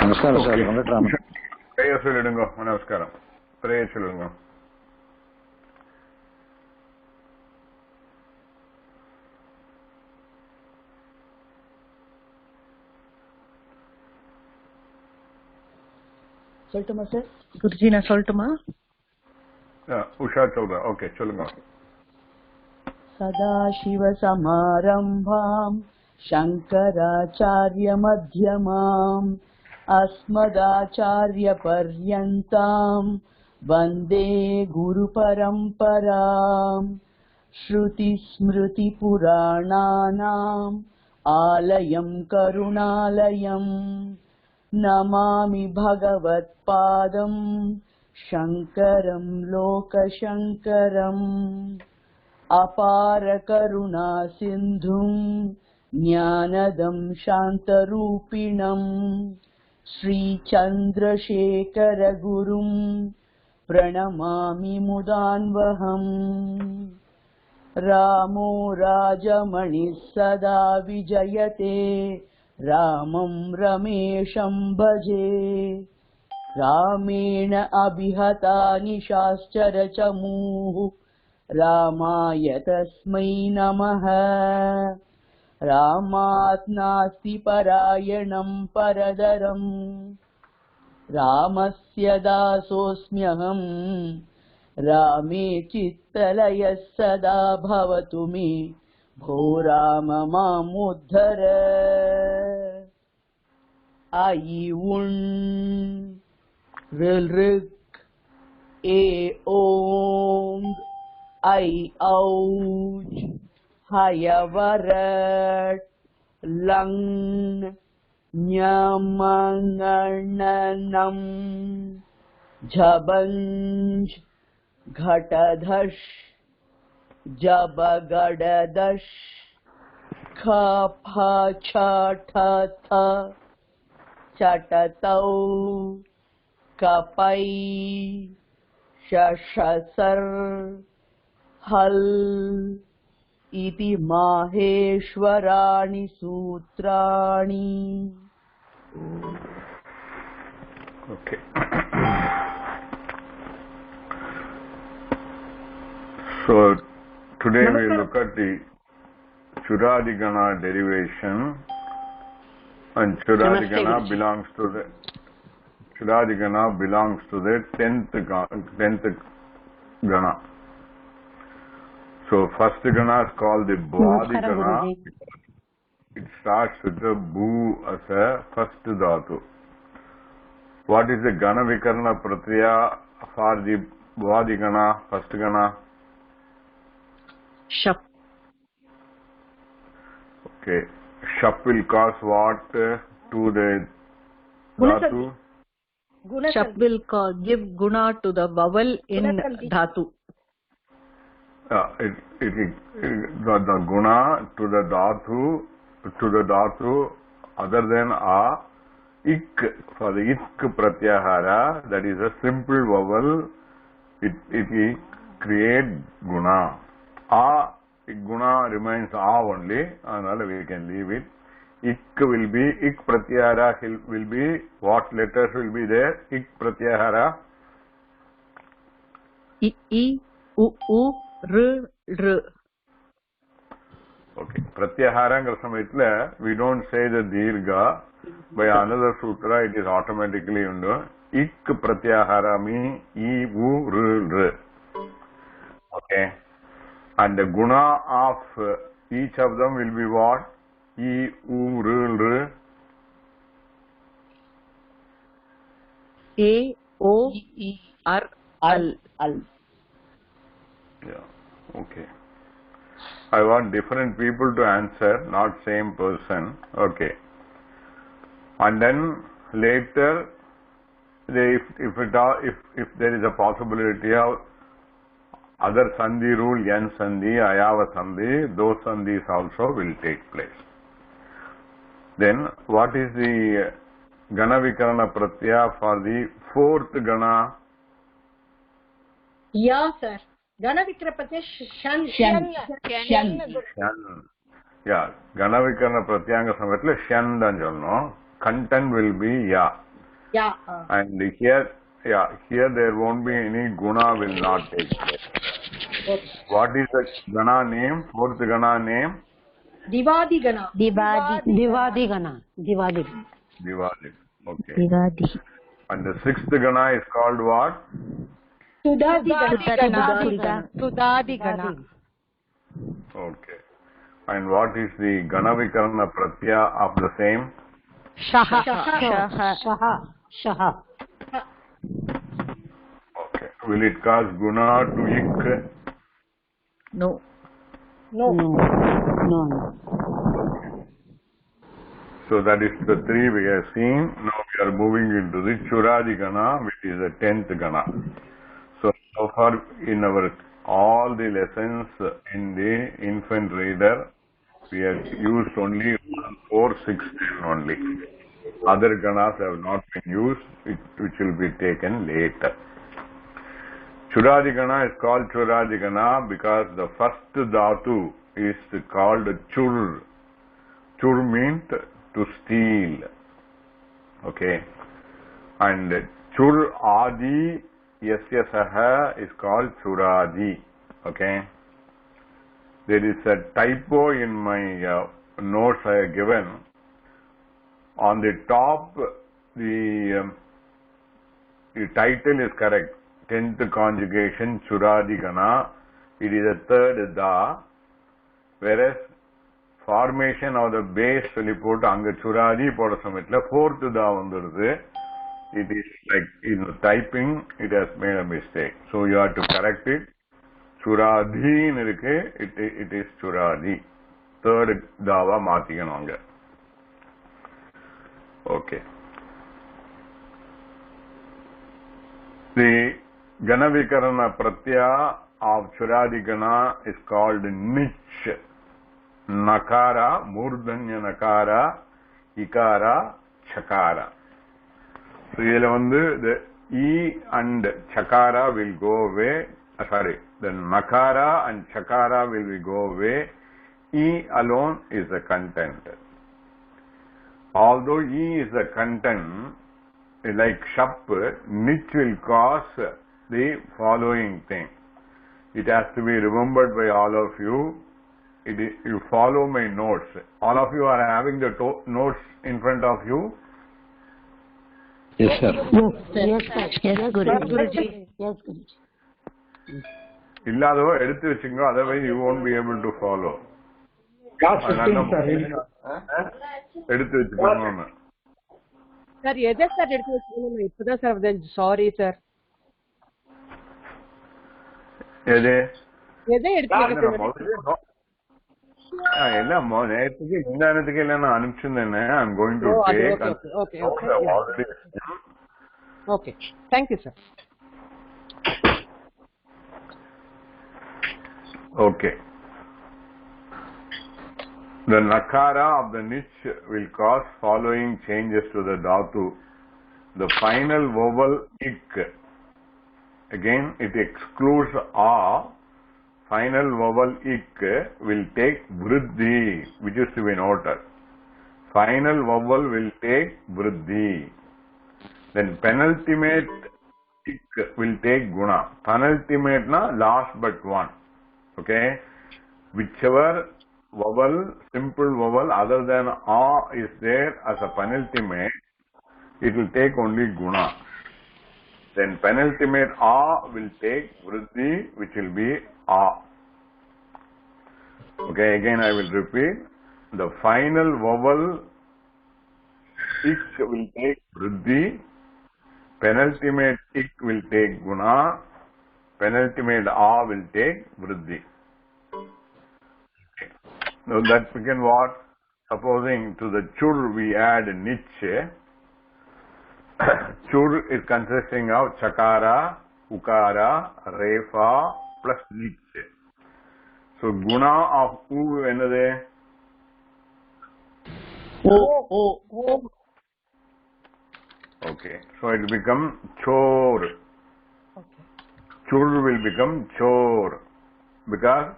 நமஸ்காரம் சார். வெங்கட்ராமன். பெயர் சொல்லிடுங்க. நமஸ்காரம். பெயர் சொல்லுங்க. சொல்லட்டுமா சார்? குருஜி நான் சொல்லட்டுமா? உஷா சொல்றேன். ஓகே சொல்லுங்க. सदाशिवसमारम्भाम् शङ्कराचार्यमध्यमाम् अस्मदाचार्यपर्यन्ताम् वन्दे गुरुपरम्पराम्। श्रुतिस्मृतिपुराणानाम् आलयम् करुणालयम् नमामि भगवत्पादम् शङ्करम् लोकशङ्करम्। अपार करुणा सिन्धुम् ज्ञानदं शान्तरूपिणम् श्रीचन्द्रशेखर गुरुम् प्रणमामि मुदान्वहम्। रामो राजमणिः सदा विजयते रामं रमेशं भजे। रामेण अभिहतानि शास्त्रचमूः रामाय तस्मै नमः। रामात् नास्ति परायणं परदरम् रामस्य दासोऽस्म्यहम्। रामे चित्तलयः सदा भवतु मे भो राम मामुद्धर। ऐ उण् ऋल् ए ओं ऐ औच हयवरट् लङ् ञमङणनम् झबञ्झ घटधश् जबगडदश् खफछठथ चटतौ कपै शशसर् हल् इति माहेश्वराणि सूत्राणि। Okay. So today we look at the Chudadigana derivation, and Chudadigana belongs to the 10th Gana. So first Gana is called the Bhadigana. It starts with the Bu as a first Dhatu. What is the Gana Vikarana Pratyaya for the Bhadigana, first Gana? Shap. Okay. Shap will cause what to the Dhatu? Shap will give guna to the vowel in dhatu. The guna to the dhatu other than a ik, for the ik pratyahara, that is a simple vowel, it create guna. A guna remains a only, and we can leave it. Ik will be, ik pratyahara will be, what letters will be there? Ik pratyahara. I, u, r, r. Okay. Pratyahara samayatla, we don't say the dirgha. By another sutra, it is automatically under ik pratyahara means I, u, r, r. Okay. And the guna of each of them will be what? I, u, r, r. A, O, R, Al. Yeah. Okay. I want different people to answer, not same person. Okay. And then later, if there is a possibility of other sandhi rule, yan sandhi, ayava sandhi, those sandhis also will take place. Then what is the Gana Vikarana Pratyaya for the fourth Gana? Yeah, sir. Gana Vikarana Pratyaya shan. Yeah. Gana Vikarana Pratyanga Samatla shan dan jalno. Content will be ya. Yeah. And here, here there won't be any guna will not take place. Okay. What is the gana name? Fourth gana name? Divadi Gana. Divadi Gana. Divadi. Okay. Divadi. And the sixth gana is called what? Sudadi Gana. Sudadi Gana. Okay. And what is the gana vikarana pratyaya of the same? Shaha. Shaha. Okay. Will it cause guna to ik? No. So that is the three we have seen. Now we are moving into the Churadi Gana, which is the 10th Gana. So far in our all the lessons in the infant reader, we have used only 1, 4, 6, 10 only. Other Ganas have not been used, which will be taken later. Churadi Gana is called Churadi Gana because the first dhatu is called Chur. Chur means to steal. Okay. And Chur Adi Yasya Saha is called Churadi. Okay. There is a typo in my notes I have given. On the top, the title is correct. 10th conjugation Churadi Gana. It is a third Da. Whereas formation of the base சொல்லி அங்க சுராதி போட சமயத்துல fourth da வந்துருது. It is like in typing it has made a mistake. So you have to correct it. Churadi இருக்கு, it is Churadi. Third dawa மாத்திக்கணும் அங்க. Okay. The Ganavikarana Pratyaya of Churadi Gana is called Nich. Nakara, Murdanya Nakara, Ikara, Chakara. So, the E and Chakara will go away. The Nakara and Chakara will go away. E alone is the content. Although E is the content, like Shap, Nich will cause the following thing. It has to be remembered by all of you. You follow my notes. All of you are having the notes in front of you? Yes, sir. Yes, Guruji. Illado eduthu vechunga, otherwise you won't be able to follow. Class 15, sir. Eduthu vechukonu. Sir, எதை sir எடுத்து வச்சுக்கணும்? இப்பதான் sir sorry sir. எது? எதை எடுத்து வைக்கணும்? எல்லாம் நேரத்துக்கு இந்த நேரத்துக்கு எல்லாம் நான் அனுப்பிச்சிருந்தேன். I'm going to take. Okay. Okay. Thank you, sir. Okay. The nakara of the niche will cause following changes to the dhatu. The final vowel ik. Again, it excludes a. Final vowel ik will take vriddhi, which is to be noted. Final vowel will take vriddhi. Then penultimate ik will take guna. Penultimate na last but one. Okay. Whichever vowel, simple vowel other than a is there as a penultimate, it will take only guna. Then penultimate a will take vriddhi, which will be a. Okay, again I will repeat. The final vowel ik will take vriddhi, penultimate ik will take guna, penultimate a will take vriddhi. Now that begin what? Supposing to the chur we add nich. Chur is consisting of chakara, ukara, refa plus nich. So guna of u enade? O. Okay. So it will become chor. Okay. Chur will become chor because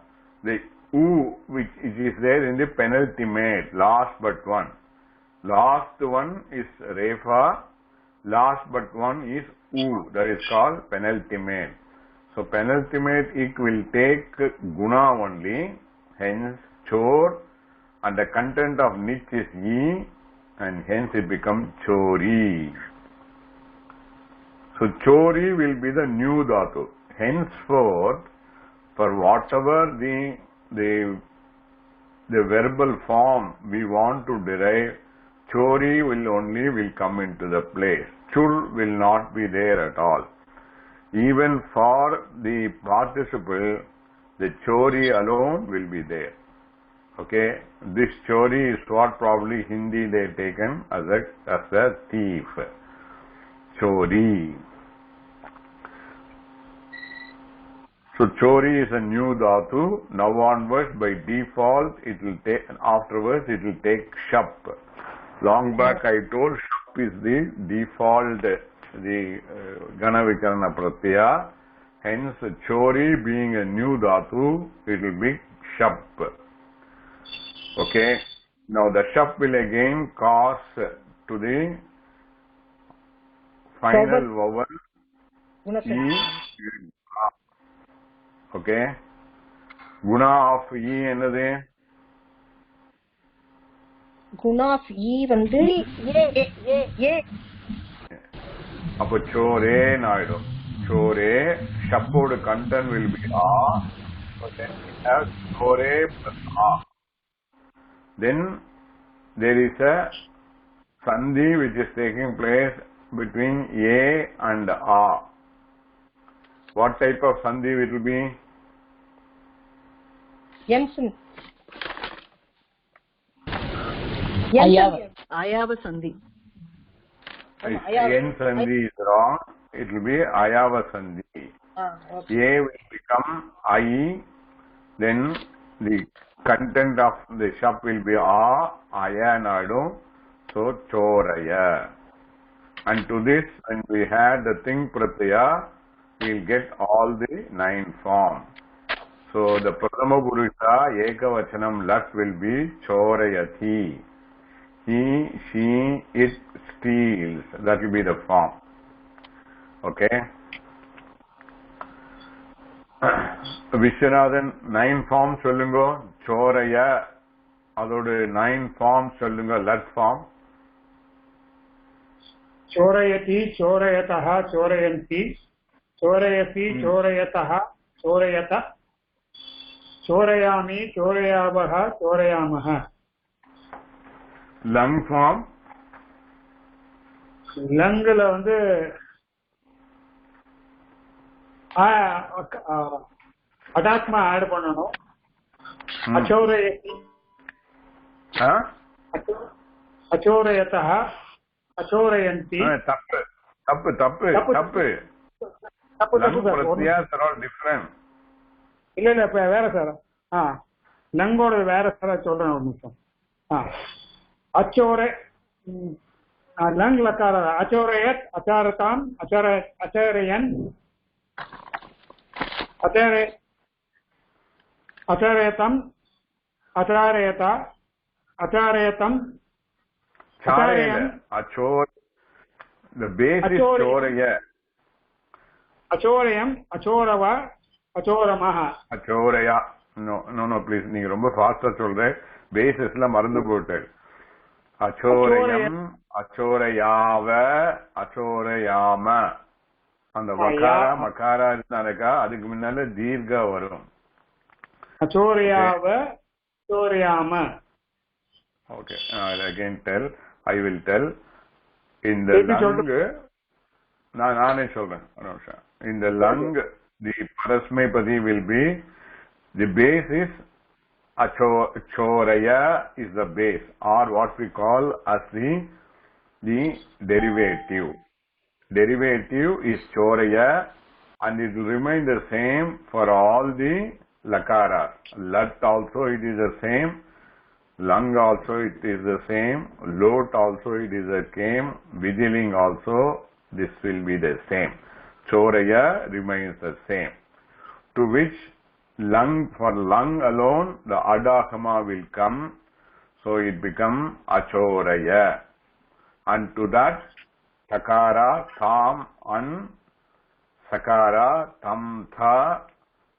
the u which is there in the penultimate, last but one. Last one is refa last but one is U, that is called penultimate. So penultimate ik will take guna only, hence chor, and the content of nich is E, and hence it becomes chori. So chori will be the new dhatu. Henceforth, for whatever the verbal form we want to derive, chori will come into the place. Chur will not be there at all. Even for the participle, the chori alone will be there. Okay, this chori is what probably Hindi they taken as a thief. Chori. So chori is a new dhatu. Now onwards, by default, it will take. Afterwards, it will take shap. Long back, I told shap is the default, the gana vikarana pratyaya. Hence, chori being a new dhatu, it will be shap. Okay. Now the shap will again cause to the final vowel E. Okay. Guna of E என்னது? Guna of E வந்து ஏ. அப்போ chore ஆயிடும். Chore, shapோட content will be A. So then we have chore plus A. Then there is a sandhi which is taking place between A and A. What type of sandhi it will be? Ayava sandhi. N sandhi is wrong. It will be ayava sandhi. Okay. A will become I. Then the content of the shap will be A, Aya and Adu. So choraya. And to this, when we had the thing pratyaya, we will get all the 9 forms. So the Prathama Purusha Ekavachanam Lat will be chorayati. He, she, it steals. That will be the form. Okay. Vishwanathan 9 forms சொல்லுங்க. choraya அதோட 9 forms சொல்லுங்க. lat form. चोरयति, चोरयतः, चोरयन्ति, चोरयति, चोरयतः, चोरयत, चोरयामि, चोरयावः, चोरयामः. Lung form. லங்குல வந்து அடாத்மா add பண்ணணும். அச்சோரயதி, அச்சோரயதः, அச்சோரயந்தி. தப்பு different. இல்ல இப்ப வேற sir. லங்கோட வேற சார் சொல்றேன் ஒரு நிமிஷம். அச்சோர லங் லக்கார அச்சோரயத், அச்சாரதாம், அச்சரயன், அச்சாரயதம், அச்சாரயத, அச்சாரயதம், Achor. The base is choraya. அச்சோரயம், அச்சோரவா, அச்சோரமஹ. Achoraya. No, please. நீங்க ரொம்ப ஃபாஸ்டா சொல்ற. பேசிஸ்ல மறந்து போட்டு. அச்சோரயம், அச்சோரயாவ, அச்சோரயாம. அந்த வகாரா மகாரா இருந்தாக்கா அதுக்கு முன்னால தீர்க்கா வரும். அச்சோரயாவ, அச்சோரயாம. Okay. I'll again tell. I will tell. In the lung, நானே சொல்றேன். In the lung, the parasmaipadi will be, the base is choraya is the base, or what we call as the derivative. Derivative is choraya, and it will remain the same for all the lakaras. Lat also it is the same. Lung also it is the same. Lot also it is the same. Vigiling also this will be the same. Choraya remains the same. To which lung, for lung alone the adahama will come. So it become achoraya. And to that takara, tam, an, sakara, tam, tha,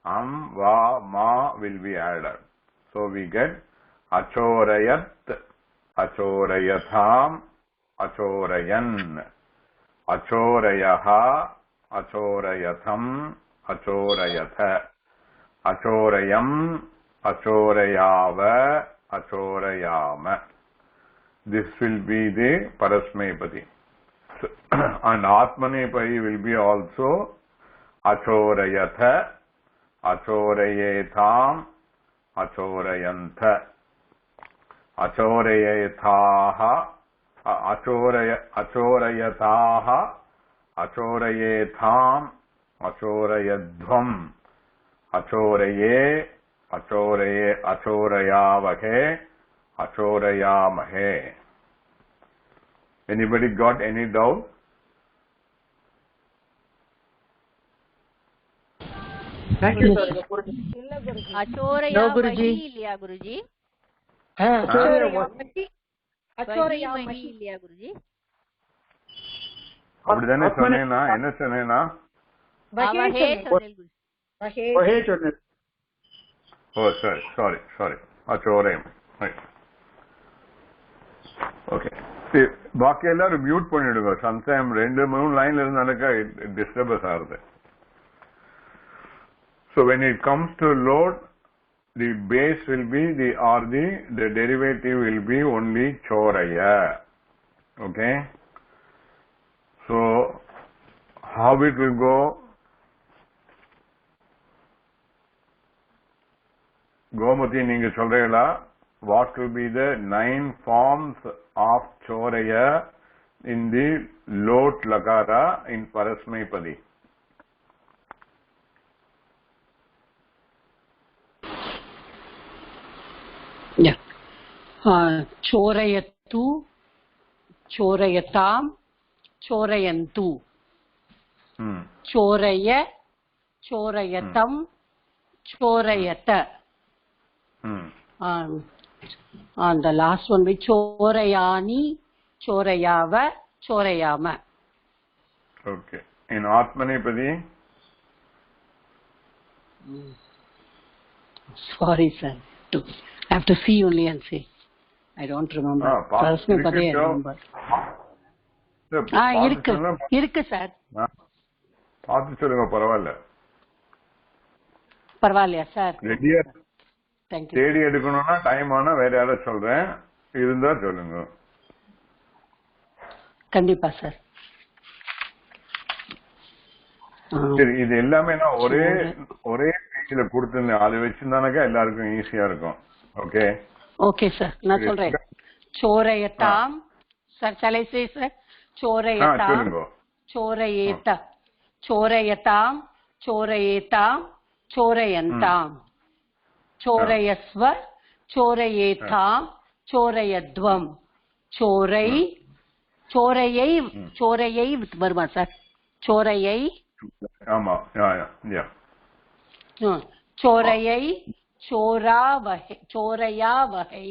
va, ma will be added. So we get achorayat, achorayatham, achorayan, achorayaha, achorayatham, achorayatha, achorayam, achorayava, achorayama. This will be the Parasmaipadi. So, and Atmanepadi will be also achorayatha, achorayetam, achorayantha, achorayethaha, achorayataha, achorayetham, achorayadhvam, achoraye, achorayavahe, achorayamahe. Anybody got any doubt? Thank you, sir. Guruji. இல்லையா குருஜி? அச்சோரயாமஹி இல்லையா குருஜி? அப்படிதானே சொன்னேனா? என்ன சொன்னேனா? அவஹே சொன்னேன் குருஜி. வஹே சொன்னேன். Oh, sorry. Achorayam. Right. Okay. See, பாக்கி எல்லாரும் மியூட் பண்ணிடுங்க. சம்டைம் 2-3 லைன்ல இருந்தாலுக்கா டிஸ்டர்பன்ஸ் ஆகுது. So when it comes to load, the base will be the derivative will be only choraya. Okay. So how it will go? Gomati நீங்க சொல்றீங்களா? What will be the 9 forms of choraya in the lot lakara in Parasmaipadi? Yeah. Chorayatu, chorayatam, chorayantu. Choraya, chorayatam, chorayata. And the last one will be chorayani, chorayava, chorayama. Okay. In Atmanepadi? Sorry, sir. I have to see only and see. I don't remember. Parasmaipadi I remember. இருக்கு sir. பார்த்து சொல்லுங்க, பரவாயில்ல. பரவாயில்லையா sir? ரெடியா thank you. தேடி எடுக்கணும்னா time ஆனா வேற யாராவது சொல்றேன், இருந்தா சொல்லுங்க. கண்டிப்பா சார். சரி, இது எல்லாமே நான் ஒரே பேஜ்ல கொடுத்திருந்தேன். அது வச்சிருந்தானாக்கா எல்லாருக்கும் ஈஸியா இருக்கும். ஓகே ஓகே சார், நான் சொல்றேன். சோரயதாம் சார், சலைசே சார். சோரயதாம், சோரயேத, சோரயதாம், சோரயேதாம், சோரயந்தாம், சோரயஸ்வ, சோரயேதாம், சோரயத்வம், சோரை, சோரையை, சோரையை வருமா சார்? சோரையை, ஆமா, சோரையை, சோராவகை, சோரையாவகை,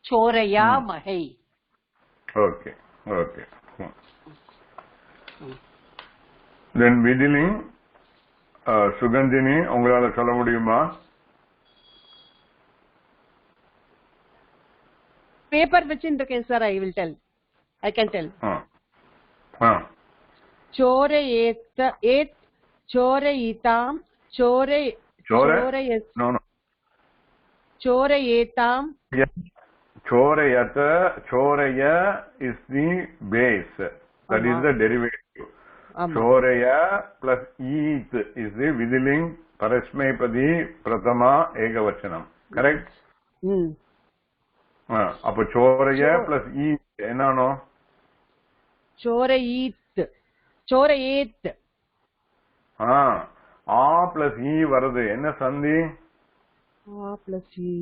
சோரையாமகை. ஓகே. தென் விதிலிங் சுகந்தினி, உங்களால சொல்ல முடியுமா? பேப்பர் வச்சிருக்கேன் sir. I can tell. चोरयेत, चोरयितां, चोरयेतां. Choraya is the base. That is the derivative. Choraya plus eat is the vidiling parasmaipadi pratama ekavachanam. Correct? அப்ப சோரைய பிளஸ் ஈ என்னோ? சோரையீத், சோரையேத். ஆ பிளஸ் ஈ வருது. என்ன சந்தி? ஆ பிளஸ் ஈ.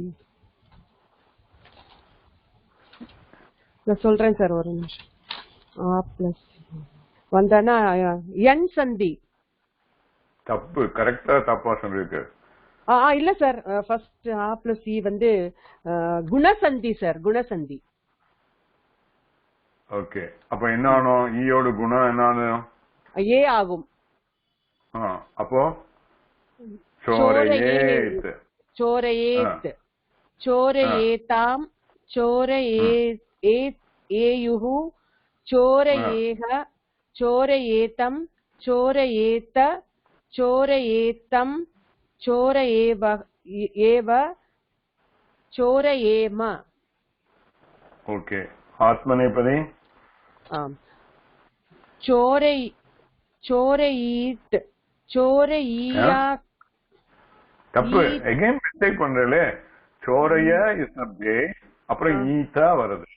நான் சொல்றேன் சார், ஒரு நிமிஷம். ஆ பிளஸ் வந்தானா என் சந்தி. தப்பு. கரெக்டா தப்பா சொல்லிருக்கு? இல்ல சார், ஃபர்ஸ்ட் ஆ பிளஸ் இ வந்து குணசந்தி சார், குணசந்தி. ஓகே. அப்ப என்ன ஆகும்? ஈயோட குணம் என்ன ஏ ஆகும். அப்போ சோரயேத் சோரயேத் சோரயேதாம் சோரயேயுः சோரயேஹ சோரயேதம் சோரயேத சோரயேதம் சோரயேவ சோரயேம. ஓகே. ஆத்மநேபதி சோரயீத் சோரயீயா. தப்பு. அகைன் மிஸ்டேக் பண்றே. சோரைய இஸ் a base, அப்புறம் ஈதா வருது,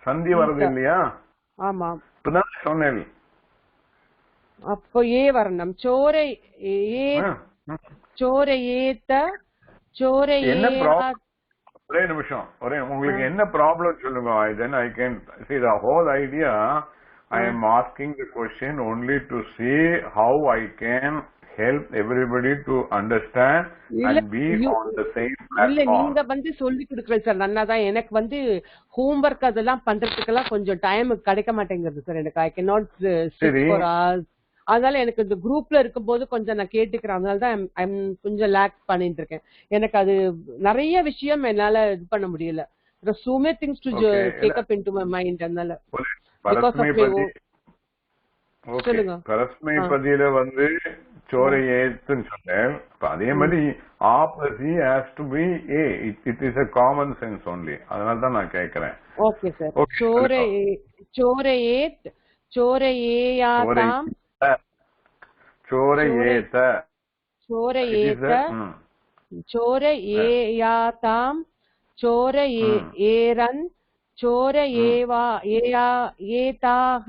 சந்தி வருது இல்லையா? ஆமா. இப்பதான் சொன்னேன். அப்போ ஏ வரணும். சோரயேத்த சோரயே. ஒரே நிமிஷம். உங்களுக்கு என்ன ப்ராப்ளம் சொல்லுங்க. then I can see the whole idea. I am asking the question only to see how I can help everybody to understand and be on the same platform. இல்ல, நீங்க சொல்லி கொடுக்கறது சார் நன்னாதான். எனக்கு ஹோம்வொர்க் அதெல்லாம் பண்றதுக்கெல்லாம் கொஞ்சம் time கிடைக்க மாட்டேங்குது sir. எனக்கு I cannot sit for hours. அதனால எனக்கு இந்த குரூப்ல இருக்கும்போது கொஞ்சம் நான் கேட்டுக்கிறேன். அதனாலதான் கொஞ்சம் லேக் பண்ணிட்டு இருக்கேன். எனக்கு அது நிறைய விஷயம் என்னால இது பண்ண முடியல. There are so many things to take up into my mind. அதனால பரஸ்மைபதியில சோரையேத்துன்னு சொன்னேன். அதே மாதிரி ஆப்ளஸ் has to be a. It is a common sense only. அதனால தான் நான் கேட்கிறேன். Okay sir. சோரயேத் சோரயேயாதாம் சோரயேத சோரயேத சோரயேயாதாம் சோரயேரன் சோரயேதாக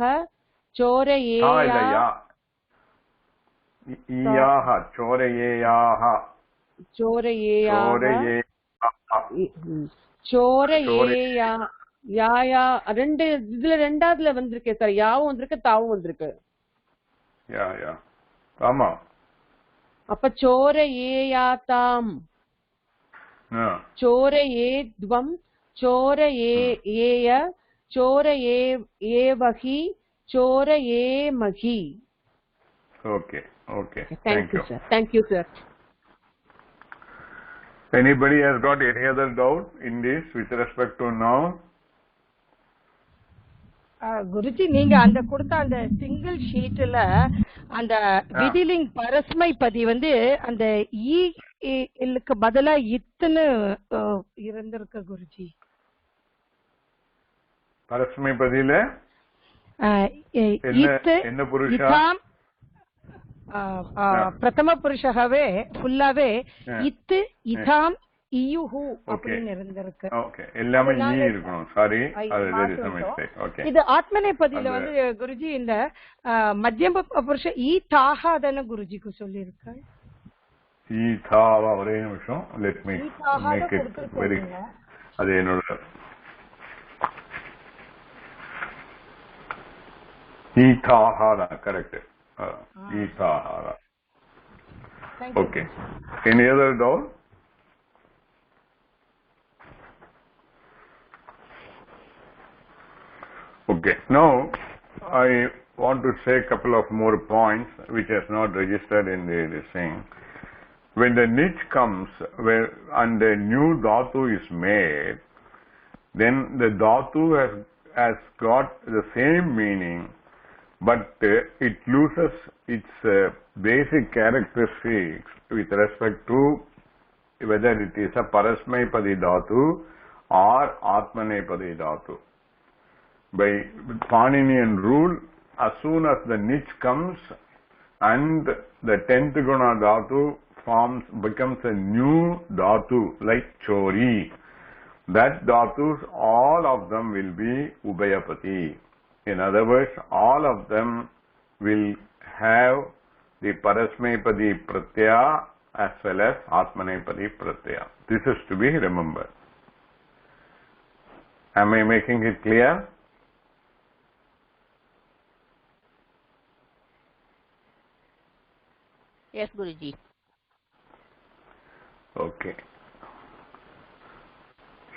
சோரயேயா ரெண்டு இதுல ரெண்டாவதுல வந்திருக்கேன் சார். யாவும் வந்திருக்கு, தாவும் வந்திருக்கு. ஆமா. அப்ப சோரயேயாதாம் சோரயேத்வம் சோரயேய சோரயேவஹி சோரயேமஹி. Okay. Thank you sir. Thank you sir. Anybody has got any other doubt in this with respect to now? Guruji, நீங்க அந்த கொடுத்த அந்த சிங்கிள் ஷீட்ல அந்த விதிலிங் பரஸ்மைபதி அந்த ஈக்கு பதிலா இத்துன்னு இருந்திருக்கு குருஜி. பரஸ்மைபதியில என்ன புருஷா? பிரதம புருஷாவே ஃபுல்லாவே இத்து இதாம் இயுஹு அப்படின்னு இருந்திருக்கு. ஓகே, எல்லாமே ஈ இருக்கணும். சாரி, அது there is a mistake. Okay. இது ஆத்மநேபதியில குருஜி இந்த மத்தியம புருஷ ஈ தாஹாதன குருஜிக்கு சொல்லி இருக்காங்க. ஈ தாவா. ஒரே நிமிஷம். let me make it very. அது என்னோட ஈ தாஹாதா. Correct. E தாஹாதா. Okay. Any other doubt? Okay. Now I want to say a couple of more points which has not registered in the thing. When the niche comes and a new dhatu is made, then the dhatu has got the same meaning, but it loses its basic characteristics with respect to whether it is a parasmaipadi dhatu or atmanepadi dhatu. By Paninian rule, as soon as the niche comes and the 10th guna dhatu becomes a new dhatu like chori, that dhatus, all of them will be ubhayapati. In other words, all of them will have the parasmaipadi pratyaya as well as atmanepadi pratyaya. This is to be remembered. Am I making it clear? Yes, Guruji. Okay.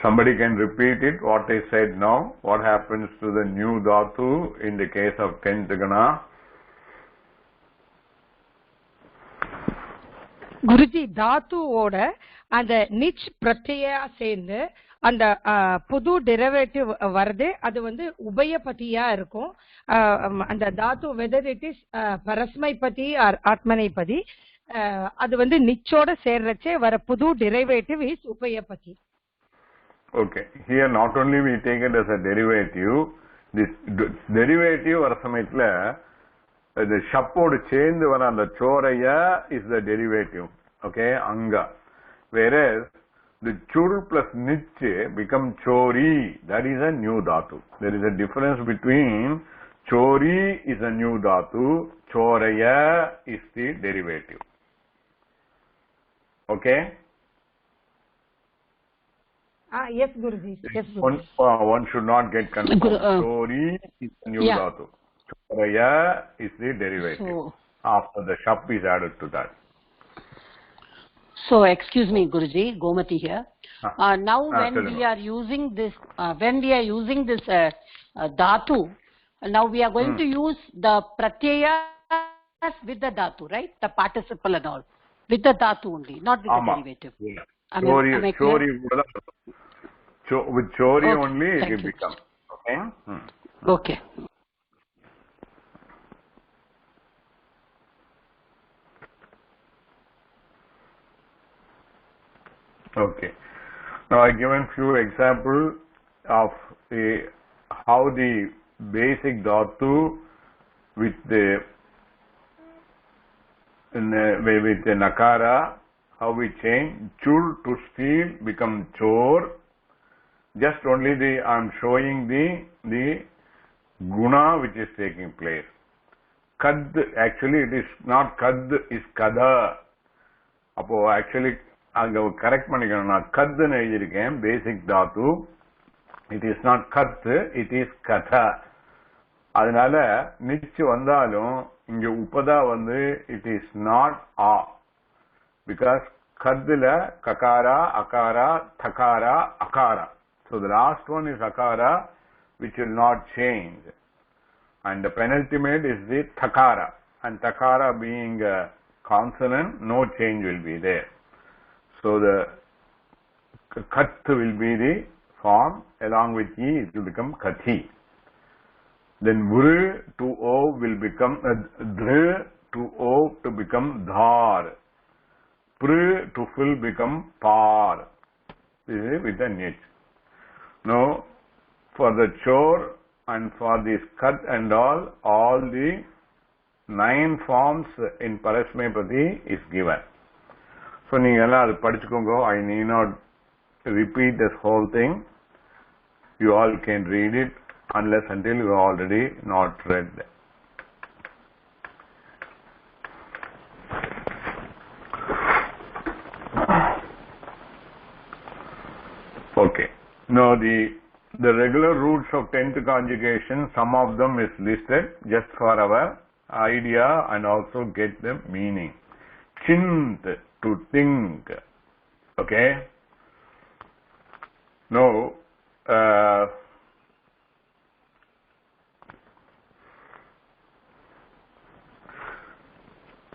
Somebody can repeat it, what I said now. What happens to the new dhatu in the case of 10th gana? Guruji தாத்துவோட அந்த நிச் பிரத்யா சேர்ந்து அந்த புது derivative வருது. அது வந்து உபயபதியா இருக்கும். அந்த தாத்து வெதர் இட் இஸ் பரஸ்மைபதி ஆர் ஆத்மனைபதி, அது வந்து நிச்சோட சேர்றச்சே வர புது டெரிவேட்டிவ் இஸ் உபயபதி. Okay, here not only we take it as a derivative, this derivative வர சமயத்துல the ஷப்போடு சேர்ந்து வர அந்த சோரையா is the derivative. Okay, anga. Whereas the chur plus nich become chori. That is a new dhatu. There is a difference between chori is a new dhatu, choraya is the derivative. Okay? Yes, Guruji. Yes, Guruji. One should not get confused. Chori is a new dhatu. Choraya is the derivative. So, after the shap is added to that. So, excuse me, Guruji, Gomati here. Now, when we are using this, dhatu, now we are going to use the pratyayas with the dhatu, right? The participle and all. With the dhatu only, not with the derivative. Yeah. With chori okay, only it will become. Okay? Okay. Okay. Now I given few examples of how the basic dhatu with the nakara, how we change chur to steel become chor. Just only I am showing the guna which is taking place. Kad, actually it is not kad, is kada. Appo actually அங்க correct பண்ணிக்கணும். நான் கத்துன்னு எழுதியிருக்கேன் basic தாத்து. It is not கத்து, it is கதா. அதனால நிச்சு வந்தாலும் இங்க உபதா வந்து இட் இஸ் நாட் ஆ. பிகாஸ் கத்துல ககாரா அகாரா தகாரா அகாரா. So the last one is அகாரா which will not change. And the penultimate is the takara. And takara being a consonant, no change will be there. So the kat will be the form, along with e it will become kathi. Then vru to o will become dhr to o to become dhar. Pr to fill become par. This is with the nich. Now for the chor and for this kat and all the 9 forms in Parasmepati is given. So நீங்க எல்லாம் அது படிச்சுக்கோங்க. I need not repeat this whole thing. You all can read it unless until you already not read. Okay. Now the regular roots of 10th conjugation, some of them is listed just for our idea and also get the meaning. Chint, to think. Okay. Now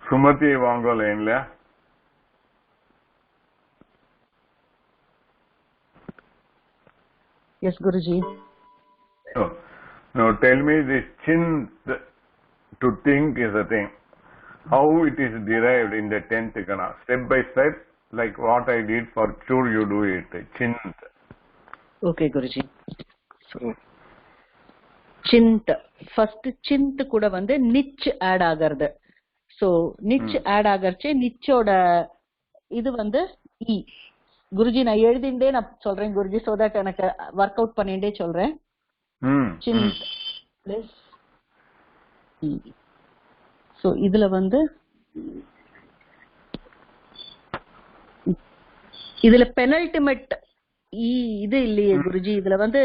Sumati vaanga line la. Yes, Guruji. Now tell me this chint, to think is a thing. How it is derived in the 10th gana, step by step, like what I did for chur, you do it. Chint. Okay, Guruji. So, chint. First chint kuda vande nich add agarது. So, nich add agarche nichoda இது வந்து e. Guruji நான் எழுதிண்டே நான் சொல்றேன் Guruji, so that எனக்கு work out பண்ணிண்டே சொல்றேன். chint plus e. So இதுல வந்து இதுல penultimate இது இல்லையே குருஜி, இதுல வந்து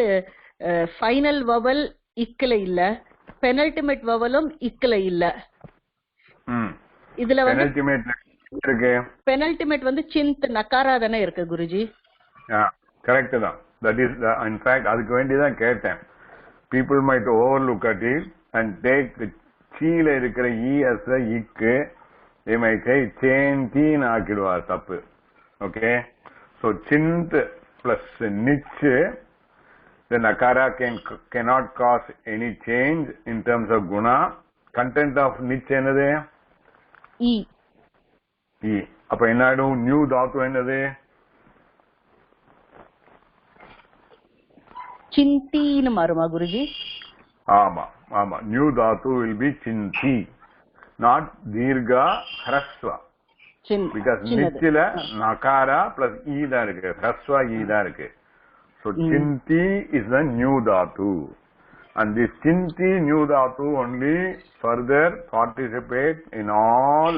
ஃபைனல் வவல் இக்கல இல்ல, penultimate வவலும் இக்கல இல்ல. இதுல வந்து penultimate வந்து சிந்த் நகாரா தானே இருக்கு குருஜி. கரெக்ட் தான். That is, in fact, அதுக்கு வேண்டிதான் கேட்டேன். People might overlook at it and take கீழே இருக்கிற E as a இக்கு, they might say சேந்தின்னு ஆக்கிடுவார், தப்பு. Okay, so chint plus nich, then akara cannot cause any change in terms of guna. Content of nich என்னது? E. E. அப்ப என்ன ஆயிடும்? New தாத்து என்னது? சிந்தின்னு மாறுமா குருஜி? ஆமா ஆமா, new Tattva will be chinti, not தீர்கா ஹ்ரஸ்வா. Because நிச்சில Nagara plus E தான் இருக்கு, ஹ்ரஸ்வா E தான் இருக்கு. So chinti is the new dhatu, and this chinti new dhatu only further participate in all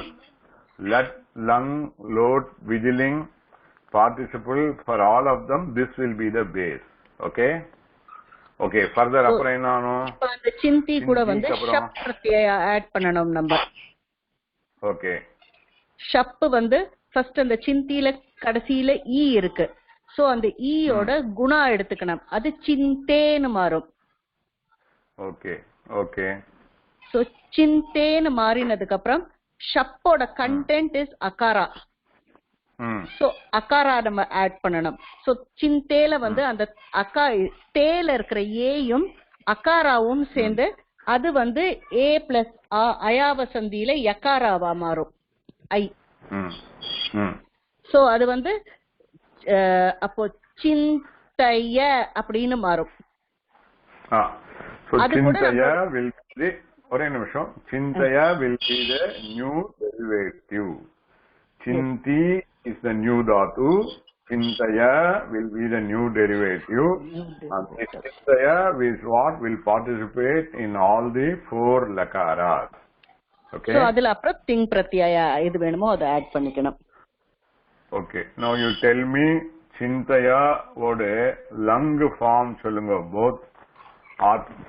let, lung, lot, vigiling participle, for all of them this will be the base. Okay, okay, further அப்புறம் என்ன ஆகும்? இப்ப அந்த சிந்தி கூட வந்து ஷப் பிரத்யயா add பண்ணணும் நம்ம. ஓகே, ஷப் வந்து ஃபர்ஸ்ட் அந்த சிந்தில கடைசியில ஈ இருக்கு, சோ அந்த ஈயோட குணா எடுத்துக்கணும், அது சிந்தேன்னு மாறும். ஓகே ஓகே, சோ சிந்தேன்னு மாறினதுக்கு அப்புறம் ஷப்போட கண்டென்ட் இஸ் அகாரா. சோ அகாரா நம்ம ஆட் பண்ணணும். சோ சிந்தேல வந்து அந்த தேல இருக்கிற ஏயும் அகாராவும் சேர்ந்து அது வந்து ஏ பிளஸ் அயாவசந்தியில யகாராவா மாறும், ஐ. சோ அது வந்து அப்போ சிந்தைய அப்படின்னு மாறும். ஒரே நிமிஷம், சிந்தைய will be the new derivative. Chinti is the new dhatu, Chintaya will be the new derivative, and this Chintaya is what will participate in all the 4 lakaras. Okay, so adula apra ting pratyaya edu venumo adu add pannikkanum. Okay, now you tell me Chintaya oda lung form solunga, both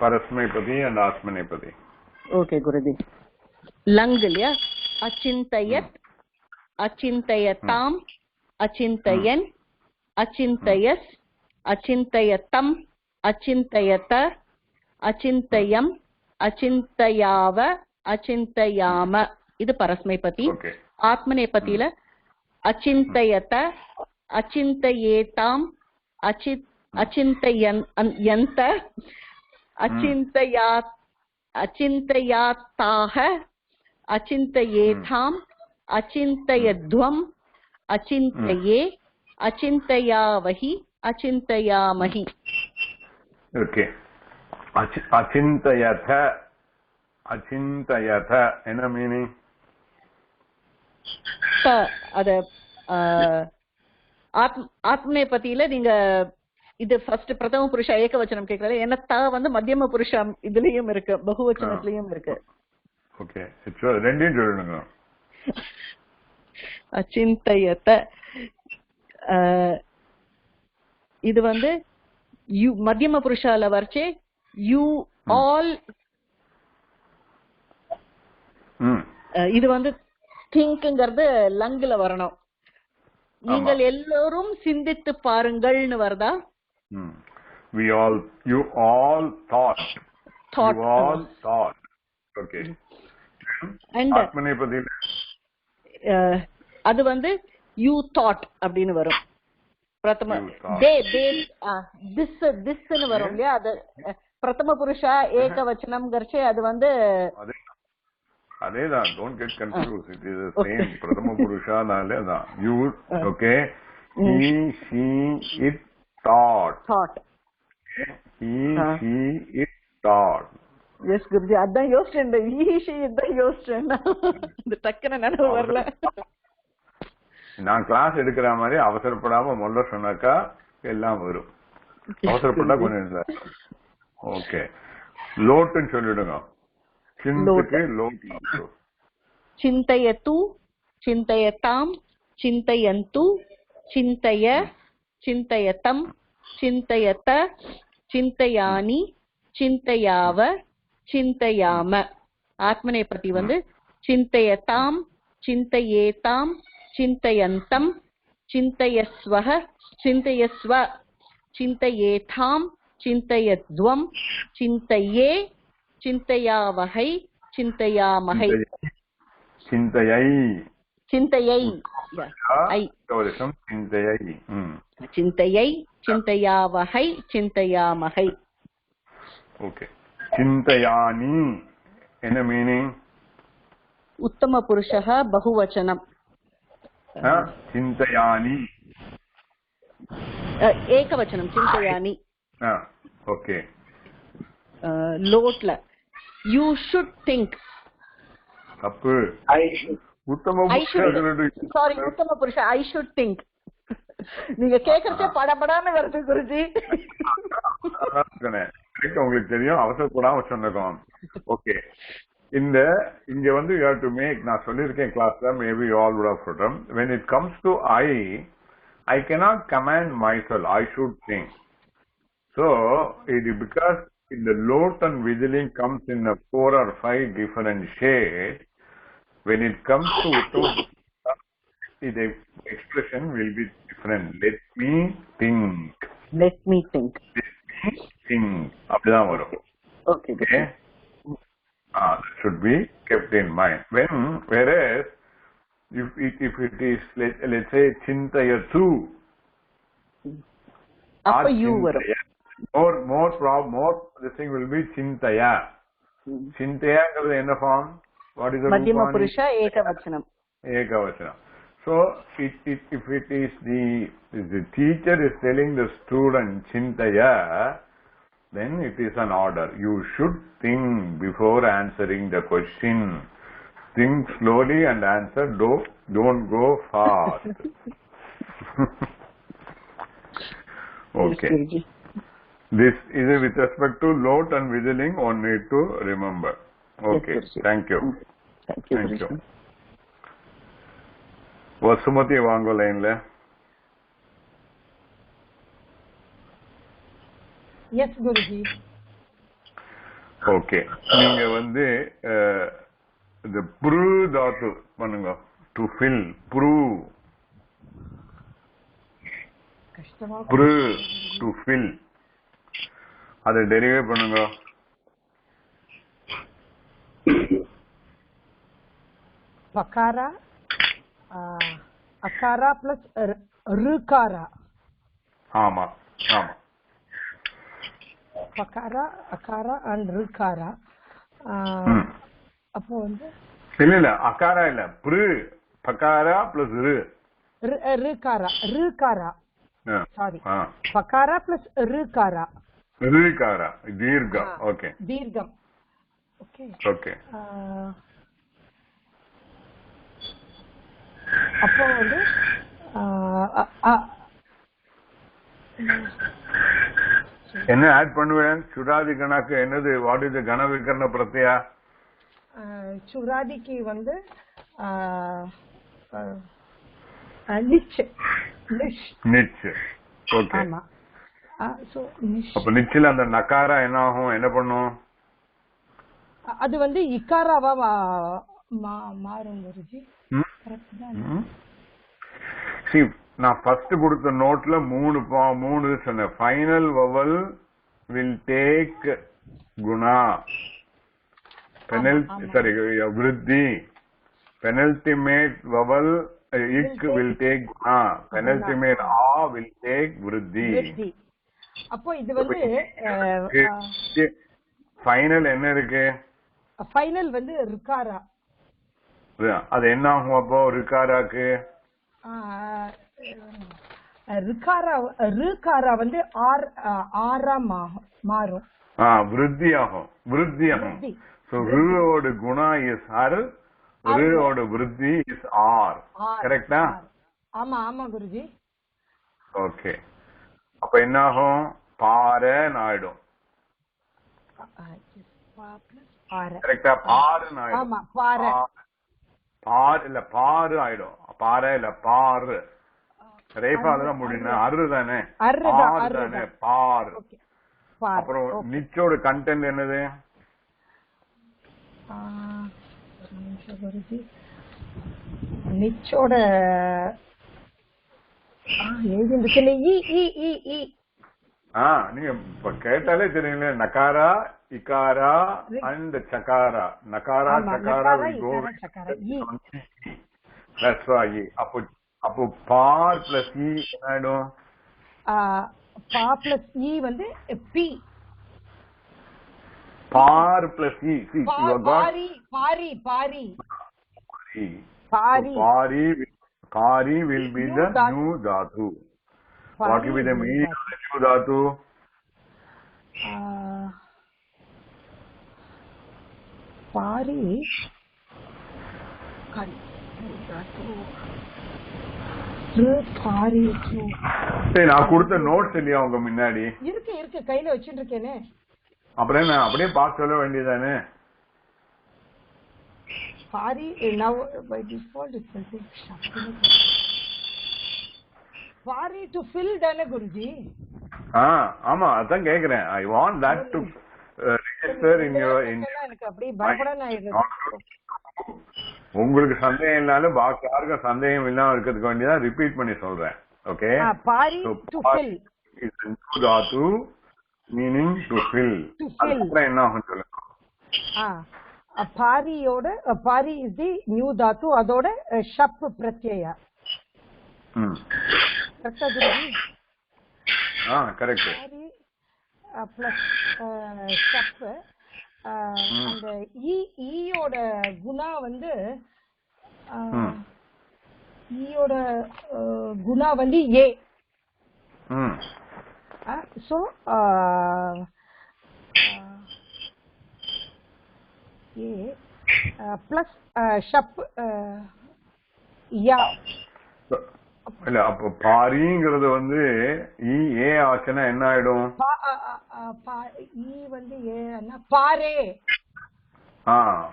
Parasmaipadi and Asmanipadi. Okay Guruji. Lung இல்லையா? அச்சிந்தயத், அச்சிந்தயதாம், அச்சிந்தயன், அச்சிந்தயஸ், அச்சிந்தயத்தம், அச்சிந்தயத, அச்சிந்தயம், அச்சிந்தயாவ, அச்சிந்தயாம. இது பரஸ்மைபதி. ஆத்மநேபதியில அச்சிந்தயத, அச்சிந்தயேதாம், அச்சிந்தயந்த, அச்சிந்தயாத்தாக, அச்சிந்தயேதாம், அச்சிந்தயத்வம், அச்சிந்தயே, அச்சிந்தயாவஹி, அச்சிந்தயாமஹி. Okay, அச்சிந்தயத, அச்சிந்தயத என்ன meaning? அத ஆத்மநேபதியில நீங்க இது first பிரதம புருஷ ஏகவச்சனம் கேக்குறது, ஏன்னா த வந்து மத்தியம புருஷம் இதுலயும் இருக்கு, பகுவச்சனத்திலயும் இருக்கு. ஓகே, ரெண்டையும் சொல்லணுங்க. அச்சிந்தயத இது வந்து யூ மத்தியம புருஷால வர்ச்சே யூ ஆல். இது வந்து திங்க்ங்கிறது லங்ல வரணும். நீங்கள் எல்லோரும் சிந்தித்து பாருங்கள்னு வருதா? We all, you all thought. You all thought. Okay. And அது வந்து you thought அப்படின்னு வரும். பிரதம திஸ்ன்னு வரும் இல்லையா? அது பிரதம புருஷா ஏகவச்சனம்ங்கறச்சே அது வந்து அதேதான். Don't get confused. It is the same. பிரதம புருஷானாலே அதான். You, okay. He, she, it thought. Thought. He, she, it thought. Yes, Guruji. அதான் யோசிச்சேன். he, she இதான் யோசிச்சேன். இந்த டக்குன்னு நினைவு வரல. நான் கிளாஸ் எடுக்கிற மாதிரி அவசரப்படாம முதல்ல சொன்னாக்கா எல்லாம் வரும். அவசரப்பட்டா கொஞ்சம் இல்லை. ஓகே, லோட்டுன்னு சொல்லிடுங்க. சிந்தைக்கு லோட். சிந்தையது, சிந்தையதாம், சிந்தையந்து, சிந்தைய, சிந்தையதம், சிந்தையத, சிந்தையானி, சிந்தையாவ, சிந்தையாம. ஆத்மநேபதி வந்து சிந்தையதாம், சிந்தையேதாம், சிந்தையந்தம், சிந்தையஸ்வஹ, சிந்தையஸ்வ, चिन्तयेथां चिन्तयध्वं चिन्तये चिन्तयावहै चिन्तयामहै चिन्तयै चिन्तयै ऐ चिन्तयै चिन्तयै चिन्तयावहै चिन्तयामहै. ओके. चिन्तयानि என்ன மீனிங்? उत्तमपुरुषः बहुवचनं. चिन्तयानि एकवचनं चिन्तयानि. ओके. लोट्ल यू शुड थिंक. தப்பு. உத்தம புருஷ ஐ ஷுட் திங்க். நீங்க கேக்குறதே படபடான்னு வருது குருஜி. உங்களுக்கு தெரியும், அவசரப்படாம சொன்னோம். ஓகே. இங்க வந்து you have to make, நான் சொல்லியிருக்கேன் கிளாஸ்ல, maybe you all would have forgotten, when it comes to I cannot command myself, I should think. So it is because in the lot and whistling comes in a 4 or 5 different shades. When it comes to the expression will be different. Let me think. Let me think. அப்படிதான் வரும். Okay. That should be kept in mind. Whereas if it is let's say chintayatu, அப்ப you வரும். More this thing will be chintaya. Chintaya என்ன form? What is the madhyama purusha ekavachanam. So if it is the teacher is telling the student chintaya, then it is an order. You should think before answering the question. Think slowly and answer. Don't go fast. Okay. This is with respect to lot and whistling, one need to remember. Okay. Thank you. Thank you. Vasumathi வாங்க லைன்ல. Yes Guruji. Okay. நீங்க வந்து இந்த ப்ரூ தாத்து பண்ணுங்க. To fill ப்ரூ. கஷ்டமா ப்ரூ டு ஃபில். அதை டெரிவே பண்ணுங்க. பகாரா அகாரா பிளஸ் ருகாரா. ஆமா ஆமா. பகாரா அகாரா அண்ட் ருகாரா. அப்போ வந்து இல்ல அகாரா இல்ல, ப்ரு பகாரா பிளஸ் ருகாரா. ருகாரா சாரி, பகாரா பிளஸ் ருகாரா. ருகாரா தீர்க்கம். ஓகே. தீர்க்கம். ஓகே. ஓகே. அப்போ வந்து என்ன ஆட் பண்ணுவேன்? சுராதி கணக்கு என்னது? வாட் இஸ் தி கண விகரண பிரத்யா? சுராதிக்கு வந்து நிச். நிச். ஓகே. ஆமா. சோ நிச். அப்ப நிச்ல அந்த நகாரா என்ன ஆகும்? என்ன பண்ணும்? அது வந்து இகாராவா மாறும் குருஜி. See, நான் ஃபர்ஸ்ட் கொடுத்த நோட்ல மூணு சொன்னேன். Final vowel will take guna, vriddhi. Penultimate vowel ik will take guna, penultimate a will take vriddhi. அப்போ இது வந்து ஃபைனல் என்ன இருக்கு? ஃபைனல் வந்து ருகாரா. அது என்ன ஆகும் அப்போ ருகாராக்கு? ருகாரா வந்து ஆறா மாறும். விருத்தி ஆகும். விருத்தி ஆகும். சோ ருவோட குணா இஸ் ஆர், ருவோட விருத்தி இஸ் ஆர். கரெக்டா? ஆமா ஆமா குருஜி. ஓகே. அப்ப என்ன ஆகும்? பாரன்னு ஆயிடும். கரெக்டா? பாருன்னு ஆயிடும். ஆமா பாரு. பார் இல்ல பாரு ஆயிடும். பாரு இல்ல பாரு. ரேபால தான் முடியும். அரு தானே? பார் தானே? பார். அப்புறம் நிச்சோட கண்டென்ட் என்னது? நிச்சோட நீங்க இப்ப கேட்டாலே தெரியுங்களே, நகாரா இகாரா அண்ட் சகாரா. நகாரா சகாரா will go plus e. அப்போ பார் பிளஸ் இ என்ன ஆயிடும்? பா பிளஸ் இ வந்து பி. பார் பிளஸ் இ. பாரி பாரி பாரி பாரி. Kari will be the new dhatu. What will be the meaning of the new dhatu? Pari. நான் கொடுத்த நோட்ஸ் இல்லையா உங்க முன்னாடி? இருக்கு கையில வச்சுட்டு இருக்கேனே. அப்புறம் நான் அப்படியே பார்த்து சொல்ல வேண்டியதானே? Pari now by default it will be Pari to fill தானே குருஜி? ஆமா அதான் கேக்குறேன். I want that to register in your எனக்கு அப்படியே பயப்படனா உங்களுக்கு சந்தேகம் இல்லாலும் பாக்கி யாருக்கும் சந்தேகம் இல்லாம இருக்கிறதுக்கு வேண்டியதா ரிப்பீட் பண்ணி சொல்றேன். Okay, Pari to fill is the new dhatu meaning to fill. அப்புறம் என்ன ஆகும் சொல்லுங்க. பாரியோட பாரி இஸ் தி நியூ தாத்து, அதோட ஷப் பிரத்யயா. கரெக்டா குருஜி? கரெக்ட். பாரி பிளஸ் ஷப். அந்த ஈயோட குணா வந்து ஈயோட குணா வந்து ஏ. சோ ஏ பிளஸ் ஷப் யா. இல்ல அப்ப பாரிங்கிறது வந்து ஏ ஆச்சுன்னா என்ன ஆயிடும்? வந்து ஏன்னா பாரே.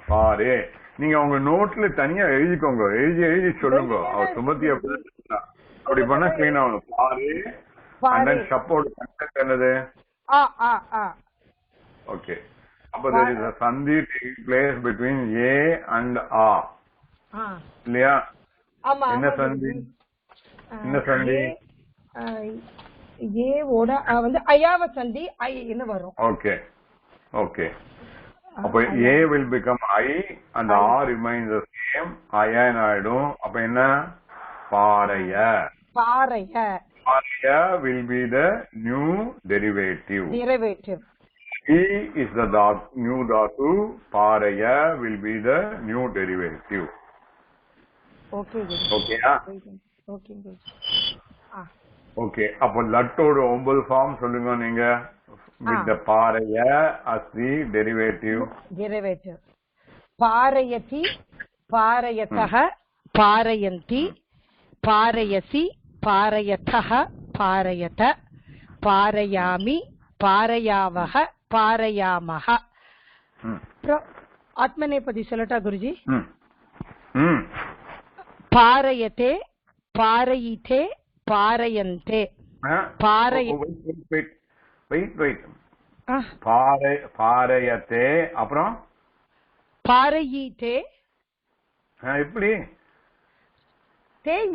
பாரே. நீங்க உங்க நோட்ல தனியா எழுதிக்கோங்க, எழுதி சொல்லுங்க. அவர் சுமதி அப்படி பண்ணா கிளீன் ஆகணும். பாரே and then ஷப்போட கண்டென்ட் என்னது? ஓகே, அப்ப there is a sandhi taking place between a and a. இல்லையா? என்ன சந்தி? என்ன சந்தி? ஏ ஓட வந்து அயாவ சந்தி ஐ என்ன வரும்? Okay okay. அப்ப a will become I and r remains the same. அயன் ஆயிடும். அப்ப என்ன? பாரைய. பாரைய. பாரைய will be the new derivative. E is the new dhatu. Paraya will be the new derivative. Okay. Okay. Okay. Okay. அப்போ லட்டோட ஒன்பது form சொல்லுங்க நீங்க. With the paraya as the derivative. Parayati, parayataha, parayanti, parayasi, parayataha, parayata, parayami, parayavaha, parayamaha. आत्मनेपदी சொல்லட்டா Guruji? பாரயதே, பாரயிதே, பாரயந்தே. Wait. பாரயதே அப்புறம் பாரயிதே. எப்படி?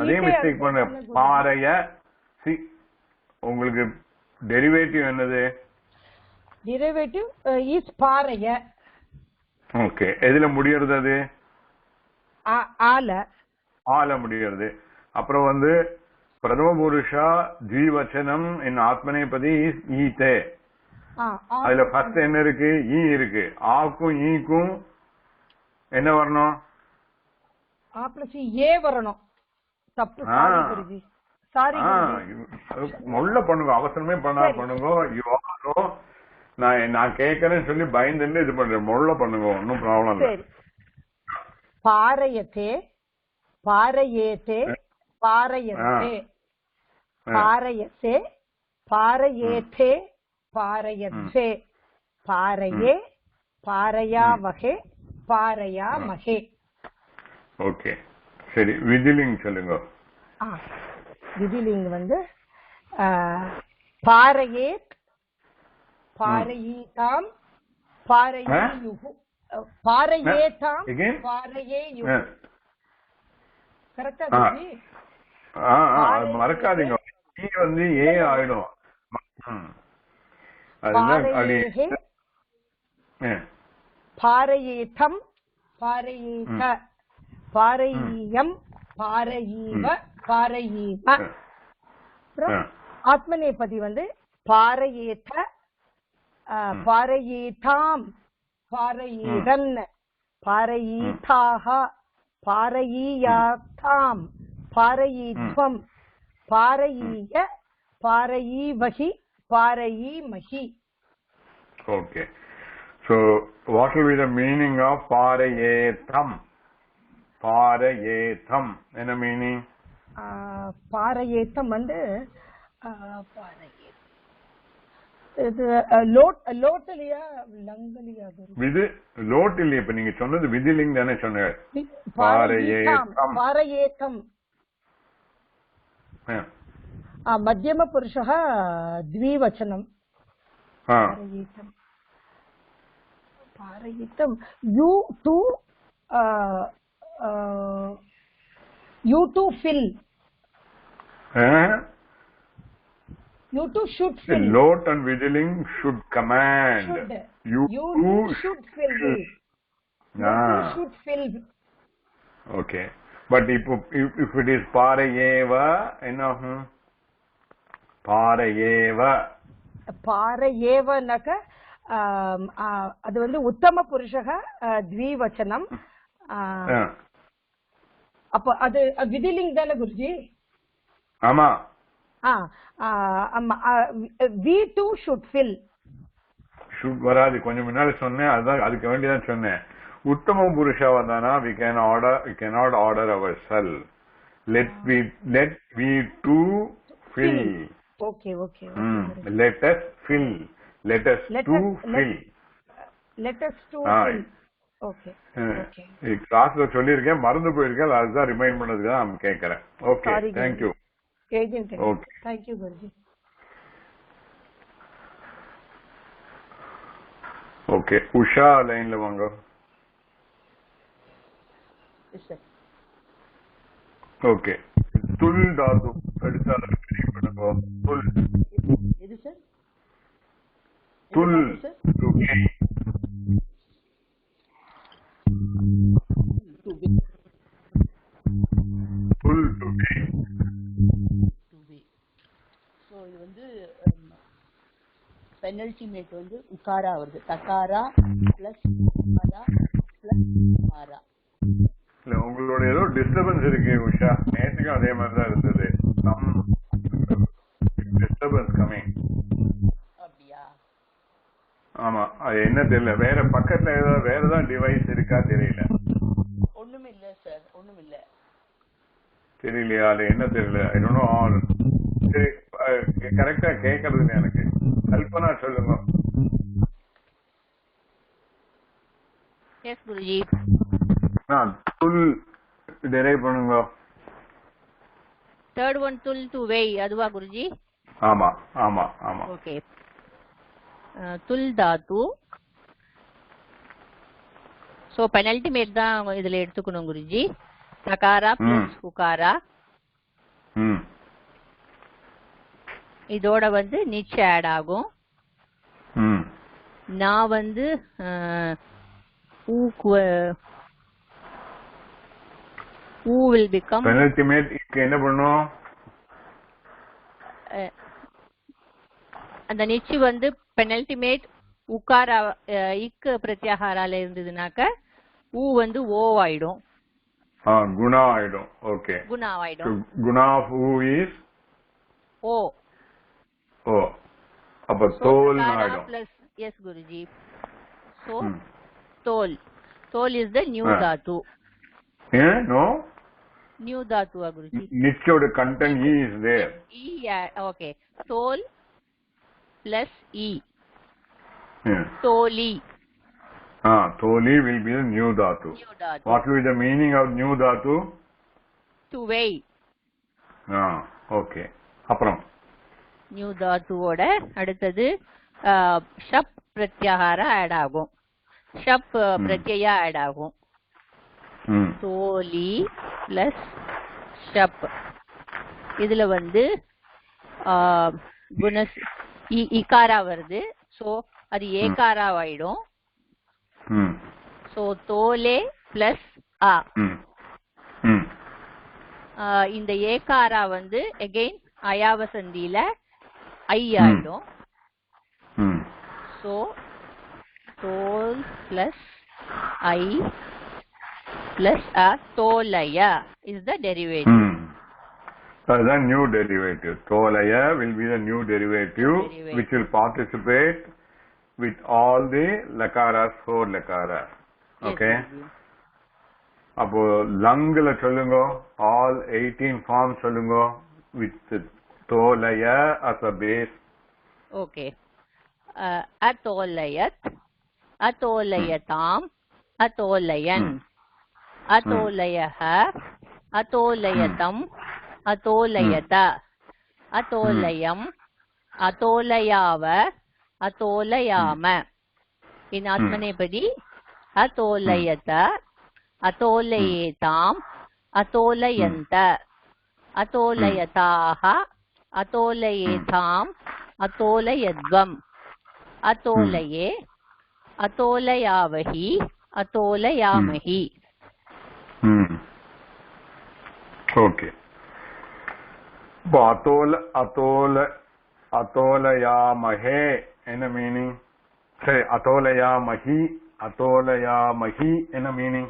அதே mistake பண்ண. பாரய சி. உங்களுக்கு டெரிவேட்டிவ் என்னது? டெரிவேட்டிவ் இஸ் பாரய. ஓகே, எதுல முடியறது? அது ஆல முடியறது. அப்புறம் வந்து பிரதம புருஷா ஜீவச்சனம் இன் ஆத்மநேபதி ஈதே. அதுல ஃபர்ஸ்ட் என்ன இருக்கு? ஈ இருக்கு. ஆக்கும் ஈக்கும் என்ன வரணும்? ஆ பிளஸ் ஏ வரணும். தப்பு குருஜி, சாரி குருஜி. முள்ள பண்ணுங்க, அவசரமே பண்ணுங்க. நான் கேட்கறேன்னு சொல்லி பயந்துட்டு இது பண்றேன். முள்ள பண்ணுங்க, ஒன்னும் ப்ராப்ளம் இல்ல. பாரயத்தே, பாரயேதே, பாரயந்தே, பாரயசே, பாரயேதே, பாரயந்தே, பாரயே, பாரயாவஹே, பாரயாமஹே. ஓகே, சரி. விதிலிங் சொல்லுங்க. விதிலிங் வந்து பாரயேத், பாரயீதாம், பாரயீயுஹு, பாரயேதாம், பாரயேயுஹு. கரெக்ட்டா குருஜி? மறக்காதீங்க, ஈ வந்து ஏ ஆயிடும். பாரயேஹே பாரயேதம் பாரயேத பாரயீயம் பாரயீவ பாரயீம. ஆத்மநேபதி வந்து பாரயேத பாரயேதாம் பாரயீரன் பாரயீதாக பாரயீயாத்தாம் பாரயீத்வம் பாரயீய பாரயீவஹி பாரயீமஹி. Okay. So what will be the meaning of parayetam? Parayetam என்ன meaning? பாரயேத்தம் வந்து லோட்டலியா லங்கலியா விது லோட் இல்ல. இப்ப நீங்க சொன்னது விதிலிங் தானே சொன்னீங்க. பாரயேதம் பாரயேத்தம் மத்தியம புருஷः द्विवचनम्. पारयितं पारयितं you to fill. You to should fill. Lot and whittling should command. You should fill. You should fill. Okay. But if it is parayeva, enahum parayeva. Parayeva naka அது வந்து உத்தம புருஷக द्विवचनम. அப்ப அது விதிலிங் தானே குருஜி? ஆமா. we too should fill. should வராது. கொஞ்சம் முன்னாடி சொன்னேன், அதுதான் அதுக்கு வேண்டிதான் சொன்னேன். உத்தம புருஷா வந்தானா we cannot order ourselves. Let we too fill. Okay. Let us fill. Let us to fill. Let us to fill. Okay. கிளாஸ்ல சொல்லியிருக்கேன், மறந்து போயிருக்கேன். அதுதான் ரிமைண்ட் பண்ணதுக்கு தான் கேட்கறேன். Okay, thank you. Okay, thank you Guruji. Okay, Usha லைன்ல வாங்க. ஓகே, துல் தாது எடுத்தால பண்ணுங்க. துல் எது சார்? துல் பெனல்டிமேட் வந்து உக்காரா வருது. தக்காரா பிளஸ் உக்காரா பிளஸ் உக்காரா. இல்ல, உங்களோட ஏதோ டிஸ்டர்பன்ஸ் இருக்கு உஷா. நேற்றுக்கும் அதே மாதிரி தான் இருந்தது. Disturbance coming. அப்படியா? ஆமா, அது என்ன தெரியல. வேற பக்கத்துல ஏதாவது வேற ஏதாவது டிவைஸ் இருக்கா தெரியல. ஒண்ணுமே இல்ல சார், ஒண்ணும் இல்ல. தெரியலையா? அது என்ன தெரியல. I don't know. சரி, கரெக்டா கேக்குறது எனக்கு. கல்பனா சொல்லுங்க. எஸ் குருஜி. துல் டெரைவ் பண்ணுங்க. தேர்ட் ஒன் துல் டு வெய், அதுவா குருஜி? ஆமா. ஓகே. துல் தாத்து. சோ பெனல்டிமேட் தான் இதுல எடுத்துக்கணும் குருஜி. தகாரா பிளஸ் உகாரா. இதோட வந்து நிச் ஆட் ஆகும். நான் வந்து ஊ will become penultimate. என்ன பண்ணும்? அந்த நிச்சு வந்து பெனல்டிமேட் உக்காரா இக்கு பிரத்யாகாரால இருந்ததுனாக்க ஊ வந்து ஓ ஆயிடும். குணா ஆயிடும். ஓகே, குணா ஆயிடும். Guna of u is o. அப்ப தோல் ஆயிடும். பிளஸ் எஸ் குருஜி. சோ தோல் is the new dhatu. No, new dhatu guruji. nichoda content e is there. Okay, tol plus e. Toli. Toli will be the new dhatu. What will be the meaning of new dhatu? To weigh. Okay. அப்புறம் new dhatu ஓட அடுத்தது ஷப் pratyahara add ஆகும். ஷப் பிரத்யயா add ஆகும். தோலி plus ஷப். இதுல வந்து குணஸ் இகாரா வருது. So so அது ஏகாராவாயிடும். So தோலே plus ஆ. இந்த ஏகாரா வந்து அகைன் அயாவசந்தியில ஐ ஆயிடும். சோ தோல் பிளஸ் ஐ பிளஸ் அ தோலய is the derivative. The new derivative. Tolaya will be the new derivative which will participate with all the lakaras, 4 lakaras. Okay? அப்போ லங்ல சொல்லுங்க, all 18 forms சொல்லுங்க with tolaya as a base. Okay. Atolayat, atolayatam, atolayan, atolayaha, atolayatam, atolayata, atolayam, atolayava, atolayama. In Atmanepadi, atolayata, atolayetam, atolayanta, atolayataha, atolayetam, atolayadvam, atolaye, atolayavahi, atolayamahi. Okay. இப்போ atolaya என்ன meaning? சரி, atolaya mahi என்ன meaning?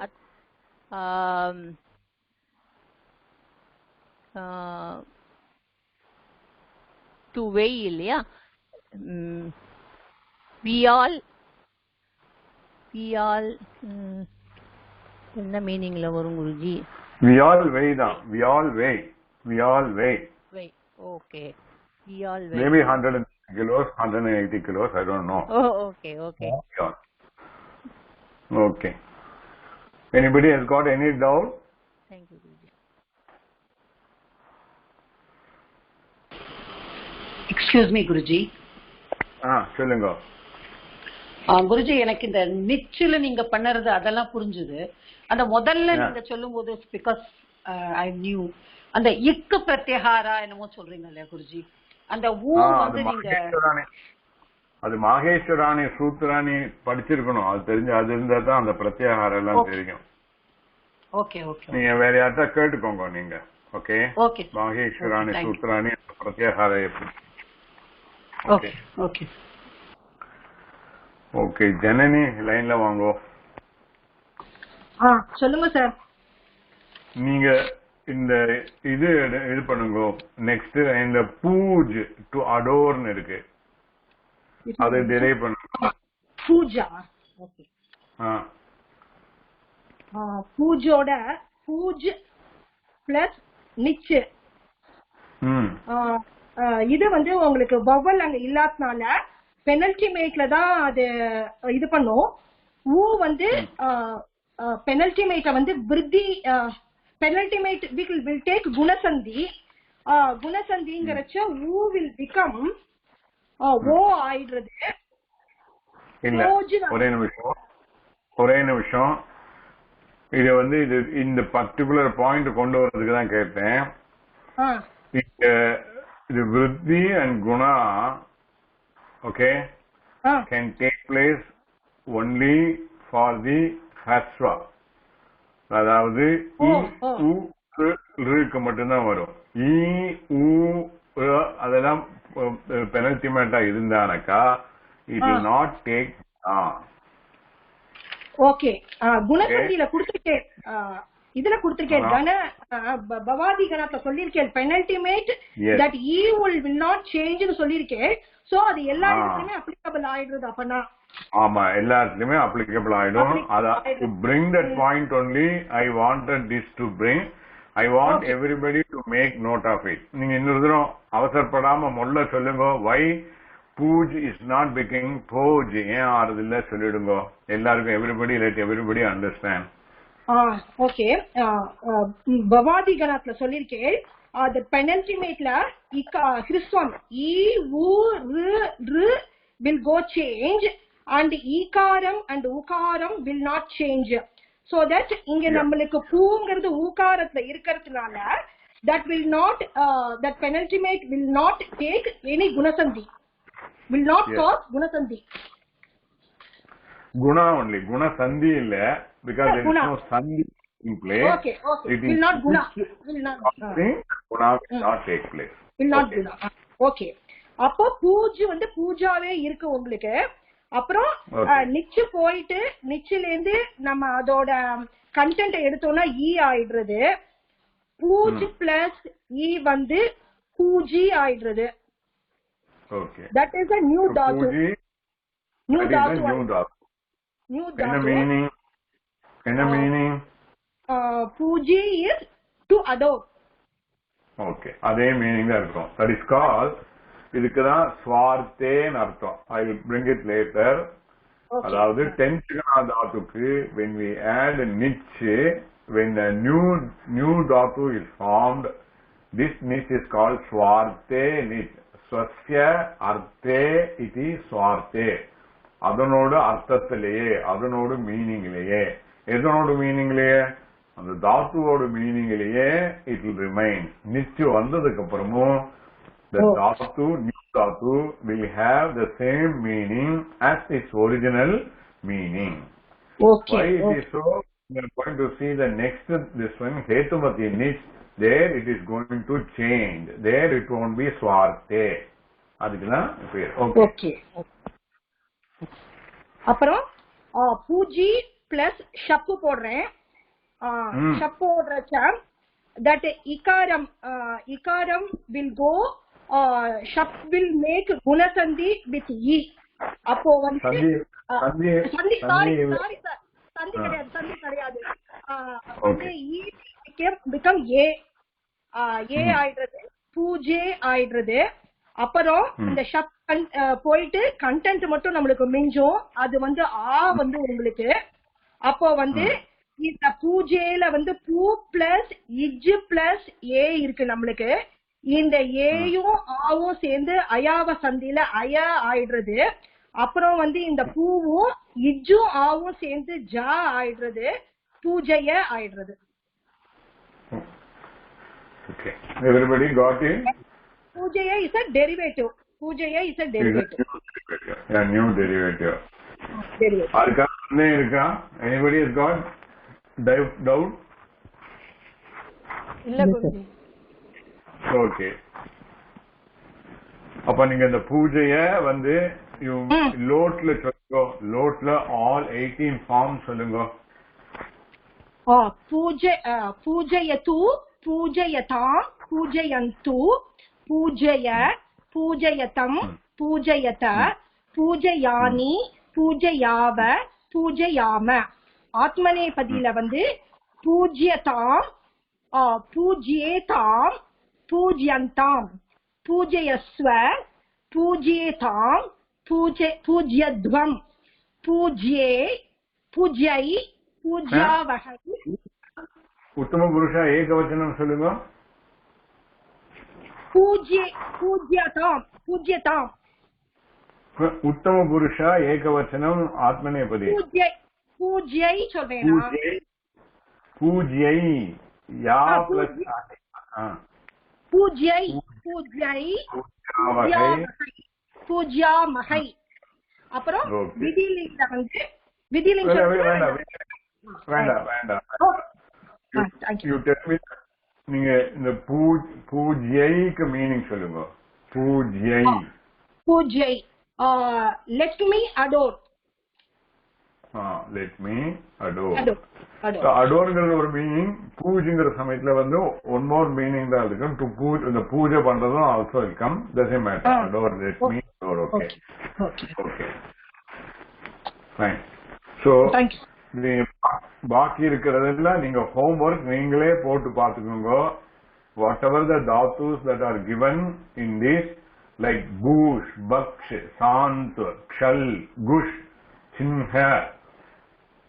To வெய் இல்லையா? we all என்ன மீனிங்ல வரும் Guruji? we all weigh தான். we all weigh. Okay. we all weigh. Maybe 100 kilos, 180 kilos, I don't know. Oh, okay. Okay. Anybody has got any doubt? Thank you, Guruji. Excuse me, Guruji. சொல்லுங்க. குருஜி, எனக்கு இந்த நிச்சில நீங்க பண்ணறது அதெல்லாம் புரிஞ்சுது. அந்த முதல்ல நீங்க சொல்லும் போது பிகாஸ் ஐ நியூ அந்த இக்கு பிரத்யஹாரா என்னமோ சொல்றீங்க இல்லையா குருஜி? அந்த ஊ வந்து நீங்க அது மாகேஸ்வராணி சூத்ராணி படிச்சிருக்கணும். அது தெரிஞ்சு அது இருந்தா தான் அந்த பிரத்யஹாரம் எல்லாம் தெரியும். ஓகே. நீங்க வேற யார்ட்ட கேட்டுக்கோங்க நீங்க. ஓகே. மாகேஸ்வராணி சூத்ராணி பிரத்யஹாரம் எப்படி? ஓகே. ஜனனி லைன்ல வாங்கோ. சொல்லுங்க சார். நீங்க இந்த இது பண்ணுங்க. நெக்ஸ்ட் இந்த பூஜ் டு அடோர்னு இருக்கு, அதை டிரைவ் பண்ணுங்க. பூஜா. ஓகே. பூஜோட பூஜ் பிளஸ் நிச்சு. இது வந்து உங்களுக்கு வவல் அங்க இல்லாதனால பெனல்டிமேட்ல தான் அது இது பண்ணும். ஊ வந்து பெனல்டிமேட்ட வந்து விருத்தி பெனல்டிமேட் வில் டேக் குணசந்தி. குணசந்திங்கிறச்ச ஊ வில் பிகம் ஓ ஆயிடுறது. இல்ல, ஒரே நிமிஷம். இது வந்து இந்த பர்டிகுலர் பாயிண்ட் கொண்டு வரதுக்கு தான் கேட்டேன். இது விருத்தி and Guna can take place only for the hasva. அதாவது க்கு மட்டும்தான் வரும். அதெல்லாம் பெனல்டிமேட்டா இருந்தானாக்கா it will not take. ஓகே. குணசந்தியில கொடுத்திருக்கேன், இதுல கொடுத்திருக்கேன். பவாதி கணத்துல சொல்லிருக்கேன் penultimate that e will not change னு சொல்லிருக்கேன். சோ அது எல்லா இடத்துலயுமே அப்ளிகபிள் ஆயிடுது. அப்பனா ஆமா, எல்லாத்துலயுமே அப்ளிகபிள் ஆயிடும். to bring that point only I wanted this to bring. I want everybody to make note of it. நீங்க இன்னொரு தடவை அவசரப்படாம முதல்ல சொல்லுங்க. why Bhuj is not becoming Bhoj, ஏன் ஆறுது இல்ல சொல்லிடுங்க எல்லாருக்கும். everybody understand. ஓகே. பவாதி கணத்துல சொல்லிருக்கேன் the penultimateல ஹிருஸ்வம் e u r will go change and ஈகாரம் and ஊகாரம் will not change. So that இங்க நம்மளுக்கு பூங்கிறது ஊகாரத்துல இருக்கிறதுனால that will not that penultimate will not take any குணசந்தி. will not Yes. cause gunasandhi. Guna only. Guna sandhi illa, because there is Guna. no sandhi in place. Okay. It Will is not guna. which Will not. causing Guna will not take place. Will not Okay. guna. Okay. அப்போ பூஜை வந்து பூஜாவே இருக்கு உங்களுக்கு. அப்புறம் நிச்சு போயிட்டு நிச்சில இருந்து நம்ம அதோட கண்டென்ட் எடுத்தோம்னா ஈ ஆயிடுறது. பூஜ் பிளஸ் ஈ வந்து பூஜி ஆயிடுறது. Okay. That is a new dhatu. New dhatu. New dhatu. என்ன meaning? Puji is to adore. Okay. அதே meaning தான் இருக்கும். That is called, இதுக்குதான் ஸ்வார்த்தேன்னு அர்த்தம். I will bring it later. அதாவது டென்ஷகனா தாத்துக்கு when we add niche, when a new dhatu is formed, this niche is called ஸ்வார்த்தே niche. ஸ்வஸ்ய அர்த்தே இதி ஸ்வார்த்தே. அதனோடு அர்த்தத்திலேயே, அதனோடு மீனிங்லேயே, எதனோடு மீனிங்லேயே, அந்த தாத்துவோட மீனிங்லேயே இட் will remain. நிச்சு வந்ததுக்கு அப்புறமும் the dhatu, new dhatu will have the same meaning as its original meaning. Okay. Why it is so? We are going to see the next, this one, Hetumati niche. There it is going to change. There it won't be swarte. அதுக்குதான் பேர். Okay. அப்புறம் பூஜி plus ஷப்பு போடுறேன். ஷப்பு போடுறச்ச that ikaram will go, shap will make gunasandhi with e. அப்போ வந்து சந்தி கிடையாது. become a ஆயிடுறது, பூஜே ஆயிடுறது. அப்புறம் இந்த ஷப் போயிட்டு கண்டென்ட் மட்டும் நம்மளுக்கு மிஞ்சும். அது வந்து வந்து உங்களுக்கு அப்போ வந்து இந்த பூஜையில வந்து பூ பிளஸ் இஜ் பிளஸ் ஏ இருக்கு நம்மளுக்கு. இந்த ஏயும் ஆவும் சேர்ந்து அயாவ சந்தியில அய ஆயிடுறது. அப்புறம் வந்து இந்த பூவும் இஜ்ஜும் ஆவும் சேர்ந்து ஜா ஆயிடுறது, பூஜைய ஆயிடுறது. Okay. Everybody got it? Pujaya is a derivative. Pujaya is a derivative. Yeah, new derivative. Irka? Anybody has got doubt? இல்ல குருஜி. Okay. அப்ப நீங்க இந்த பூஜைய வந்து லோட்ல சொல்லுங்க. லோட்ல all 18 ஃபார்ம்ஸ் சொல்லுங்க. பூஜயது, பூஜயதாம், பூஜயந்து, பூஜய, பூஜயதம், பூஜயத, பூஜயானி, பூஜயாவ, பூஜயாம. ஆத்மநேபதியில வந்து பூஜ்யதாம், பூஜ்யேதாம், பூஜ்யந்தாம், பூஜயஸ்வ, பூஜ்யேதாம், பூஜ்யத்வம், பூஜ்யே, பூஜ்யை, பூஜ்யாவஹை. உத்தம புருஷா ஏகவச்சனம் சொல்லுங்க. பூஜ்யதாம், பூஜ்யதாம். உத்தம புருஷா ஏகவச்சனம் ஆத்மநேபதி. பூஜ்யை சொல்றேனா? பூஜ்யை யா பிளஸ் பூஜ்யை, பூஜ்யை, பூஜ்யாமஹை. அப்புறம் விதிலிங்க வந்து விதிலிங்க வேண்டாம். நீங்க இந்த பூஜ்யைக்கு மீனிங் சொல்லுங்க. பூஜ்யை. பூஜ்யை let me adore. Let me adore. அடோர்ங்கிறது ஒரு மீனிங். பூஜைங்கிற சமயத்துல வந்து ஒன் மோர் மீனிங் தான் இருக்கும். டு பூஜ், இந்த பூஜை பண்றதும் ஆல்சோ இருக்கும். Doesn't matter. Adore, let me adore. Okay okay fine. So பாக்கி இருக்கிறதெல்லாம் நீங்க ஹோம்வொர்க் நீங்களே போட்டு பாத்துக்கோங்க. வாட் எவர் த தாத்துஸ் that are given in this, like பூஷ், பக்ஷ், சாந்த், க்ஷல், குஷ், சின்ஹ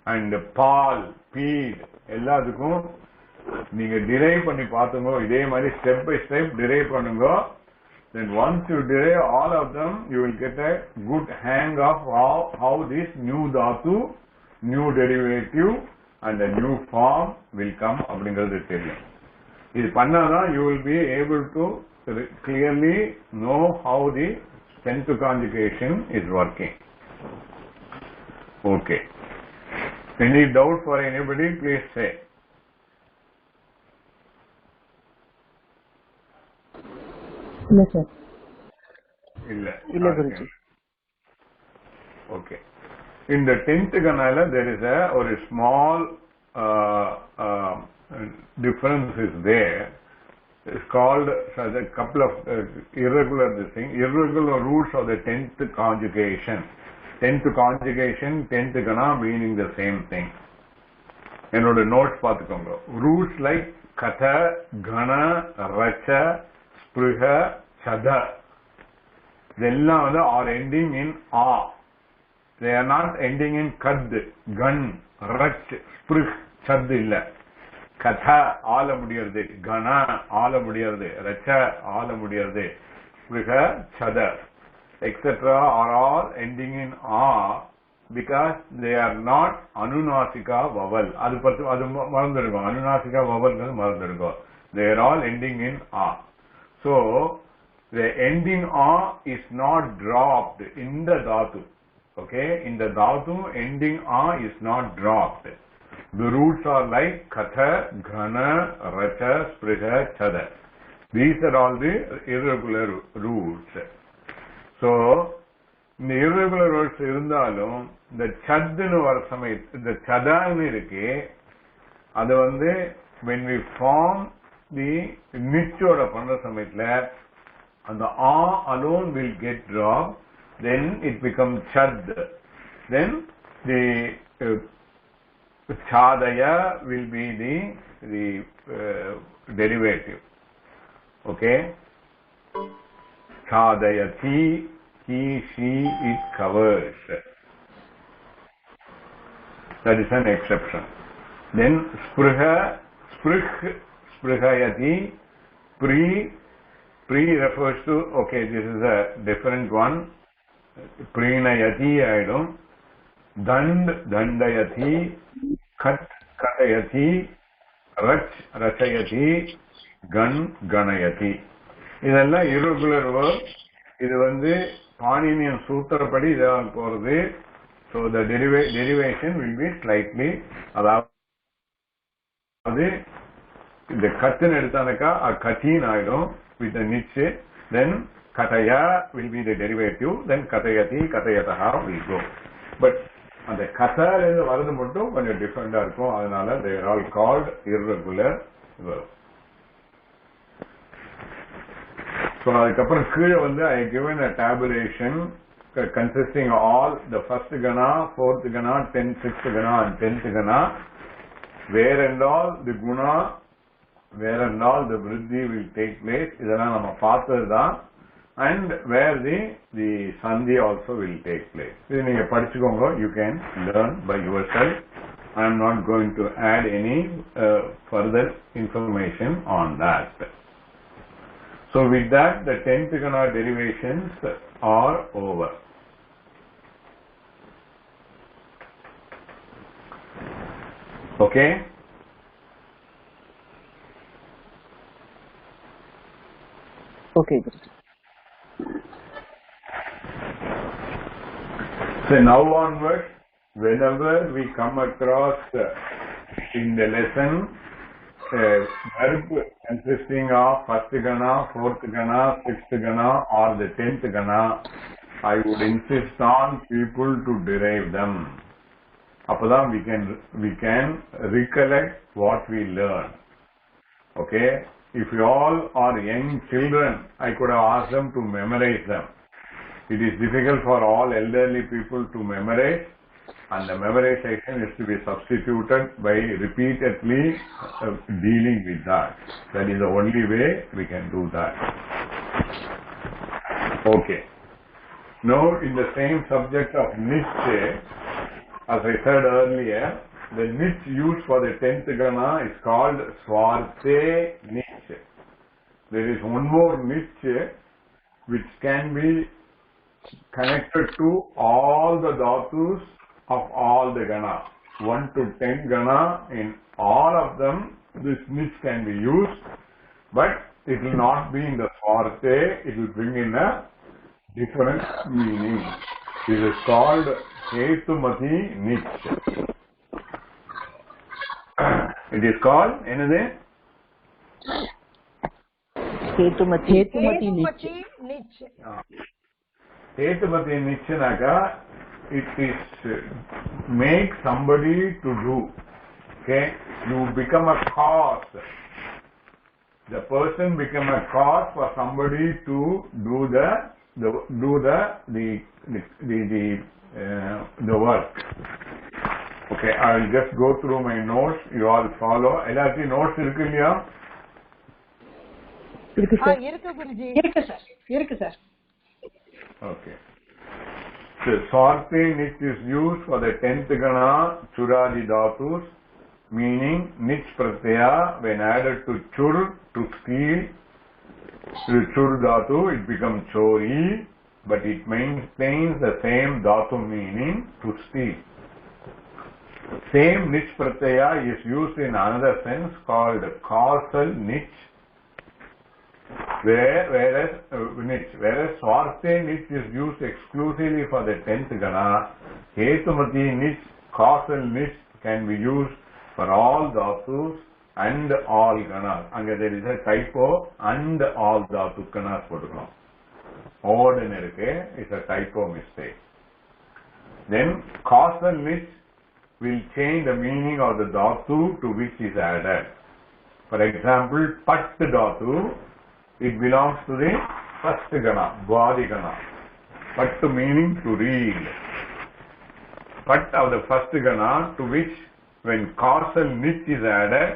அண்ட் பால், பீட், எல்லாத்துக்கும் நீங்க டிரைவ் பண்ணி பாத்துங்க. இதே மாதிரி ஸ்டெப் பை ஸ்டெப் டிரைவ் பண்ணுங்க. Then once you derive all of them, you will get a good hang of how this new dhatu, new derivative and a new form will come அப்படிங்கிறது தெரியும். இது பண்ணாதான் you will be able to clearly know how the tenth conjugation is working. Okay. Any doubt for anybody? Please say. இல்ல sir. இல்ல Guruji. Okay. In the 10th ganala there is a small difference is there. It's called a couple of irregular roots of the 10th conjugation. 10th conjugation, 10th gana meaning the same thing. என்னோட notes பார்த்துக்கோங்க. Roots like katha, gana, racha, spruha, chada. இதெல்லாம் வந்து are ending in a. They are not ending in kad, gan, rach, spruh, chad இல்ல. katha ஆல முடியாது, gana ஆல முடியாது, racha ஆல முடியாது, spruha, chada, etc. are all ending in a because they are not anunasika vowel. அது மறந்துடுங்க. anunasika vowel மறந்துடுங்க. They are all ending in a. So the ending a is not dropped in the dhatu. Okay, in the dhatu ending a is not dropped. The roots are like katha, ghana, racha, spruha, chada. These are all the irregular roots. So இந்த irregular roots இருந்தாலும் இந்த சத்துன்னு வர சமயத்து இந்த சதான்னு இருக்கு, அது வந்து when we form the நிச்சோட பண்ற சமயத்துல அந்த a alone will get dropped, then it becomes chad, then the chadaya will be the derivative. Okay, chadayati, he, she, it covers. That is an exception. Then spruha, spruhayati, pre refers to, okay, this is a different one. Prinayati aidum, dandayati, katayati, rachayati, ganayati. இதெல்லாம் irregular verb. இது வந்து பாணினியன் சூத்திரப்படி இதாக போறது. So the derivation will be slightly, அதாவது இந்த கத்துன்னு எடுத்தானக்கா கத்தின் ஆயிடும் with the niche, then kataya will be the derivative, then katayati, katayataha will go. But அந்த கத்தால இருந்து வரது மட்டும் கொஞ்சம் டிஃபரெண்டா இருக்கும். அதனால they are all called irregular verbs. So அதுக்கப்புறம் கீழே வந்து I given a tabulation consisting of all the first gana, fourth gana, 10th, 6th gana and 10th gana, where and all the guna, where and all the vriddhi will take place. இதெல்லாம் நம்ம பார்த்ததுதான். And where the sandhi also will take place. இது நீங்க படிச்சுக்கோங்க. You can learn by yourself. I am not going to add any further information on that. So with that, the 10th gana derivations are over. Okay? Okay. So now onwards, whenever we come across in the lesson verb consisting of first gana, fourth gana, sixth gana or the 10th gana, I would insist on people to derive them. Appadan we can recollect what we learn. Okay? If you all are young children, I could have asked them to memorize them. It is difficult for all elderly people to memorize, and the memorization is to be substituted by repeatedly dealing with that. That is the only way we can do that. Okay. Now in the same subject of niche, as I said earlier, the niche used for the 10th gana is called swarte niche. There is one more niche which can be connected to all the dhatus of all the gana. 1 to 10 gana, in all of them this niche can be used, but it will not be in the swarte, it will bring in a different meaning. This is called Hetumati Nich. It is called another Hetumati Nich. Nich. Hetumati Nich naga, it is make somebody to do. Okay, you become a cause. The person become a cause for somebody to do the work. Okay, I will just go through my notes. You all follow. LRT notes irukku illaya? இருக்கு குருஜி. இருக்கு sir. Okay. So Swarte Nich is used for the 10th gana Churadi Dhatus, meaning Nich Pratyaya when added to Chur, to steal. To Chur Dhatu it becomes Chori, but it maintains the same Dhatu meaning to steal. Same Nich Pratyaya is used in another sense called causal Nich, whereas Swarte Nich is used exclusively for the 10th gana. Hetumati Nich, causal Nich can be used for all dhatus and all ganas. Anga there is a typo and all dhatu ganas potukalam. Ordinary is a typo mistake. Then causal Nich will change the meaning of the dhatu to which is added. For example, Pat dhatu, it belongs to the first gana, Bhadi gana. Pat meaning to read. Pat of the first gana to which when causal Nich is added,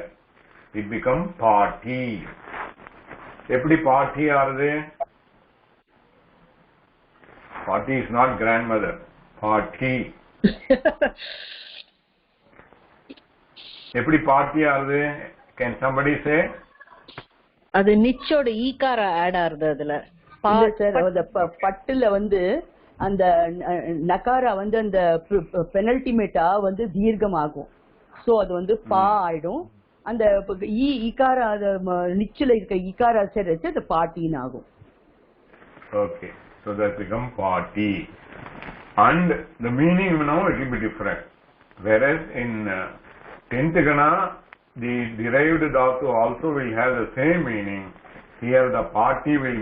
it becomes party. Eppadi party ஆறுது? Party is not grandmother. Party. எப்படி party ஆறுது? Can somebody say? அது நிச்சோட ஈகார add ஆறுது அதுல. பட்டுல வந்து அந்த நகாரா வந்து அந்த பெனல்டிமேட்டா வந்து தீர்க்கமாகும். சோ அது வந்து பா ஆயிடும். அந்த ஈகார நிச்சல இருக்க ஈகாரா சேர்த்து அது பாட்டின்னு ஆகும். Okay, so that become party, and the meaning now it will be different. Whereas in 10th gana the derived dhatu also will have the same meaning. Here the party will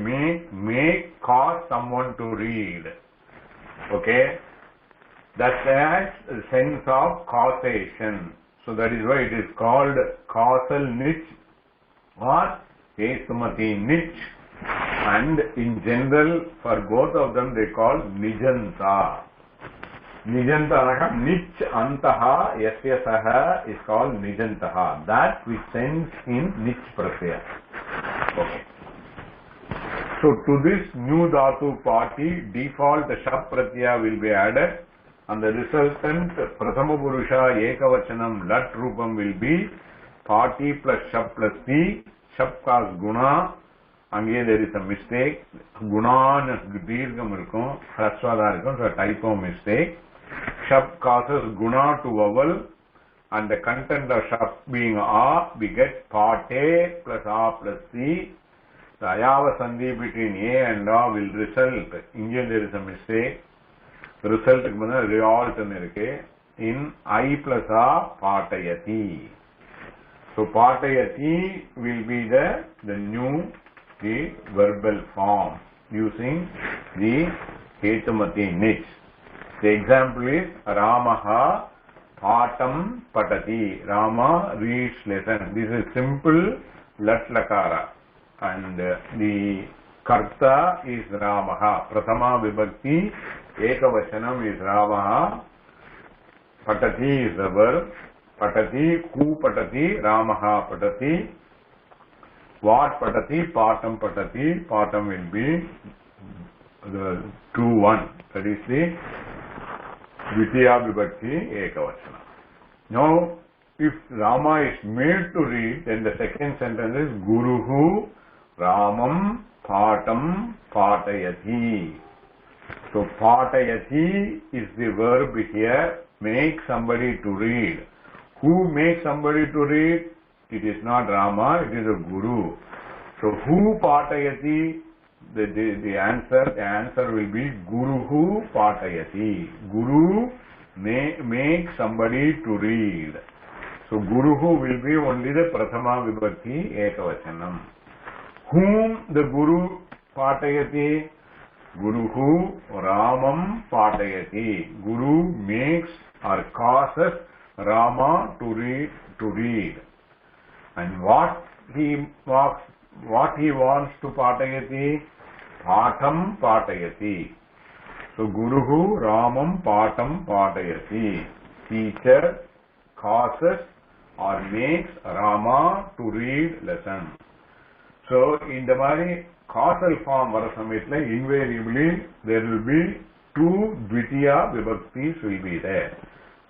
make cause someone to read. Okay, that has a sense of causation. So that is why it is called causal Nich or Hetumati Nich. And in general, for both of them, they call Nijanta. Nijanta, Nich Antaha, Yasya Saha is called Nijantaha. That which ends in Nich Pratyaya. Okay. So to this new dhatu party, default Shap Pratyaya will be added, and the resultant Prathama Purusha Ekavachanam Lat Rupam will be party plus Shap plus T. Shap cause Guna. Again there is a mistake. Guna Dirgham irukum, Hraswada irukum, so a typo mistake. Shap causes Guna to vowel, and the content of Shap being A, we get part A plus A plus C. The Ayava Sandhi between A and A will result, Indian there is a mistake, result result in I plus A Patayati. So Patayati will be the new, the verbal form using the Hetumati Nich. The example is Ramaha Patam Patati. Rama reads lesson. This is simple Lat Lakara. And the Karta is Ramaha. Prathama Vibhakti Ekavachanam is Ramaha. Patati is the verb. Patati, Ku Patati, Ramaha Patati. What Patati? Patam Patati. Patam will be the 2-1. That is the Dvitiya Vibhakti Ekavachana. Now, if Rama is made to read, then the second sentence is Guruhu Ramam Patam Patayati. So Patayati is the verb here, make somebody to read. Who makes somebody to read? It is not Rama, it is a Guru. So who Patayati? the answer will be Guruhu Patayati. Guru make somebody to read. So Guruhu will be only the Prathama Vibhakti Ekavachanam. Whom the Guru Patayati? Guruhu Ramam Patayati. Guru makes or causes Rama to read. And what he wants to Patayati? Patam Patayati. So Guruhu Ramam Patam Patayati. Teacher causes or makes Rama to read lesson. So in the mari causal form vara samayatla invariably there will be two dvitiya vibhaktis will be there.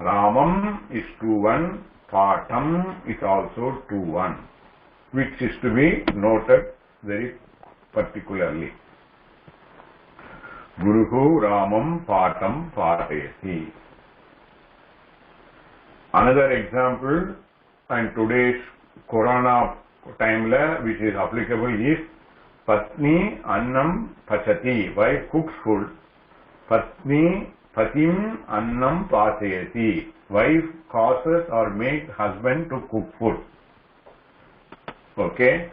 Ramam is 2-1, Patam is also 2-1, which is to be noted very particularly. Guruhu Ramam Patam Patayati. Another example, and today's Corona time which is applicable is Patni Annam Pachati. Wife cooks food. Patni Patim Annam Pasayati. Wife causes or makes husband to cook food. Okay.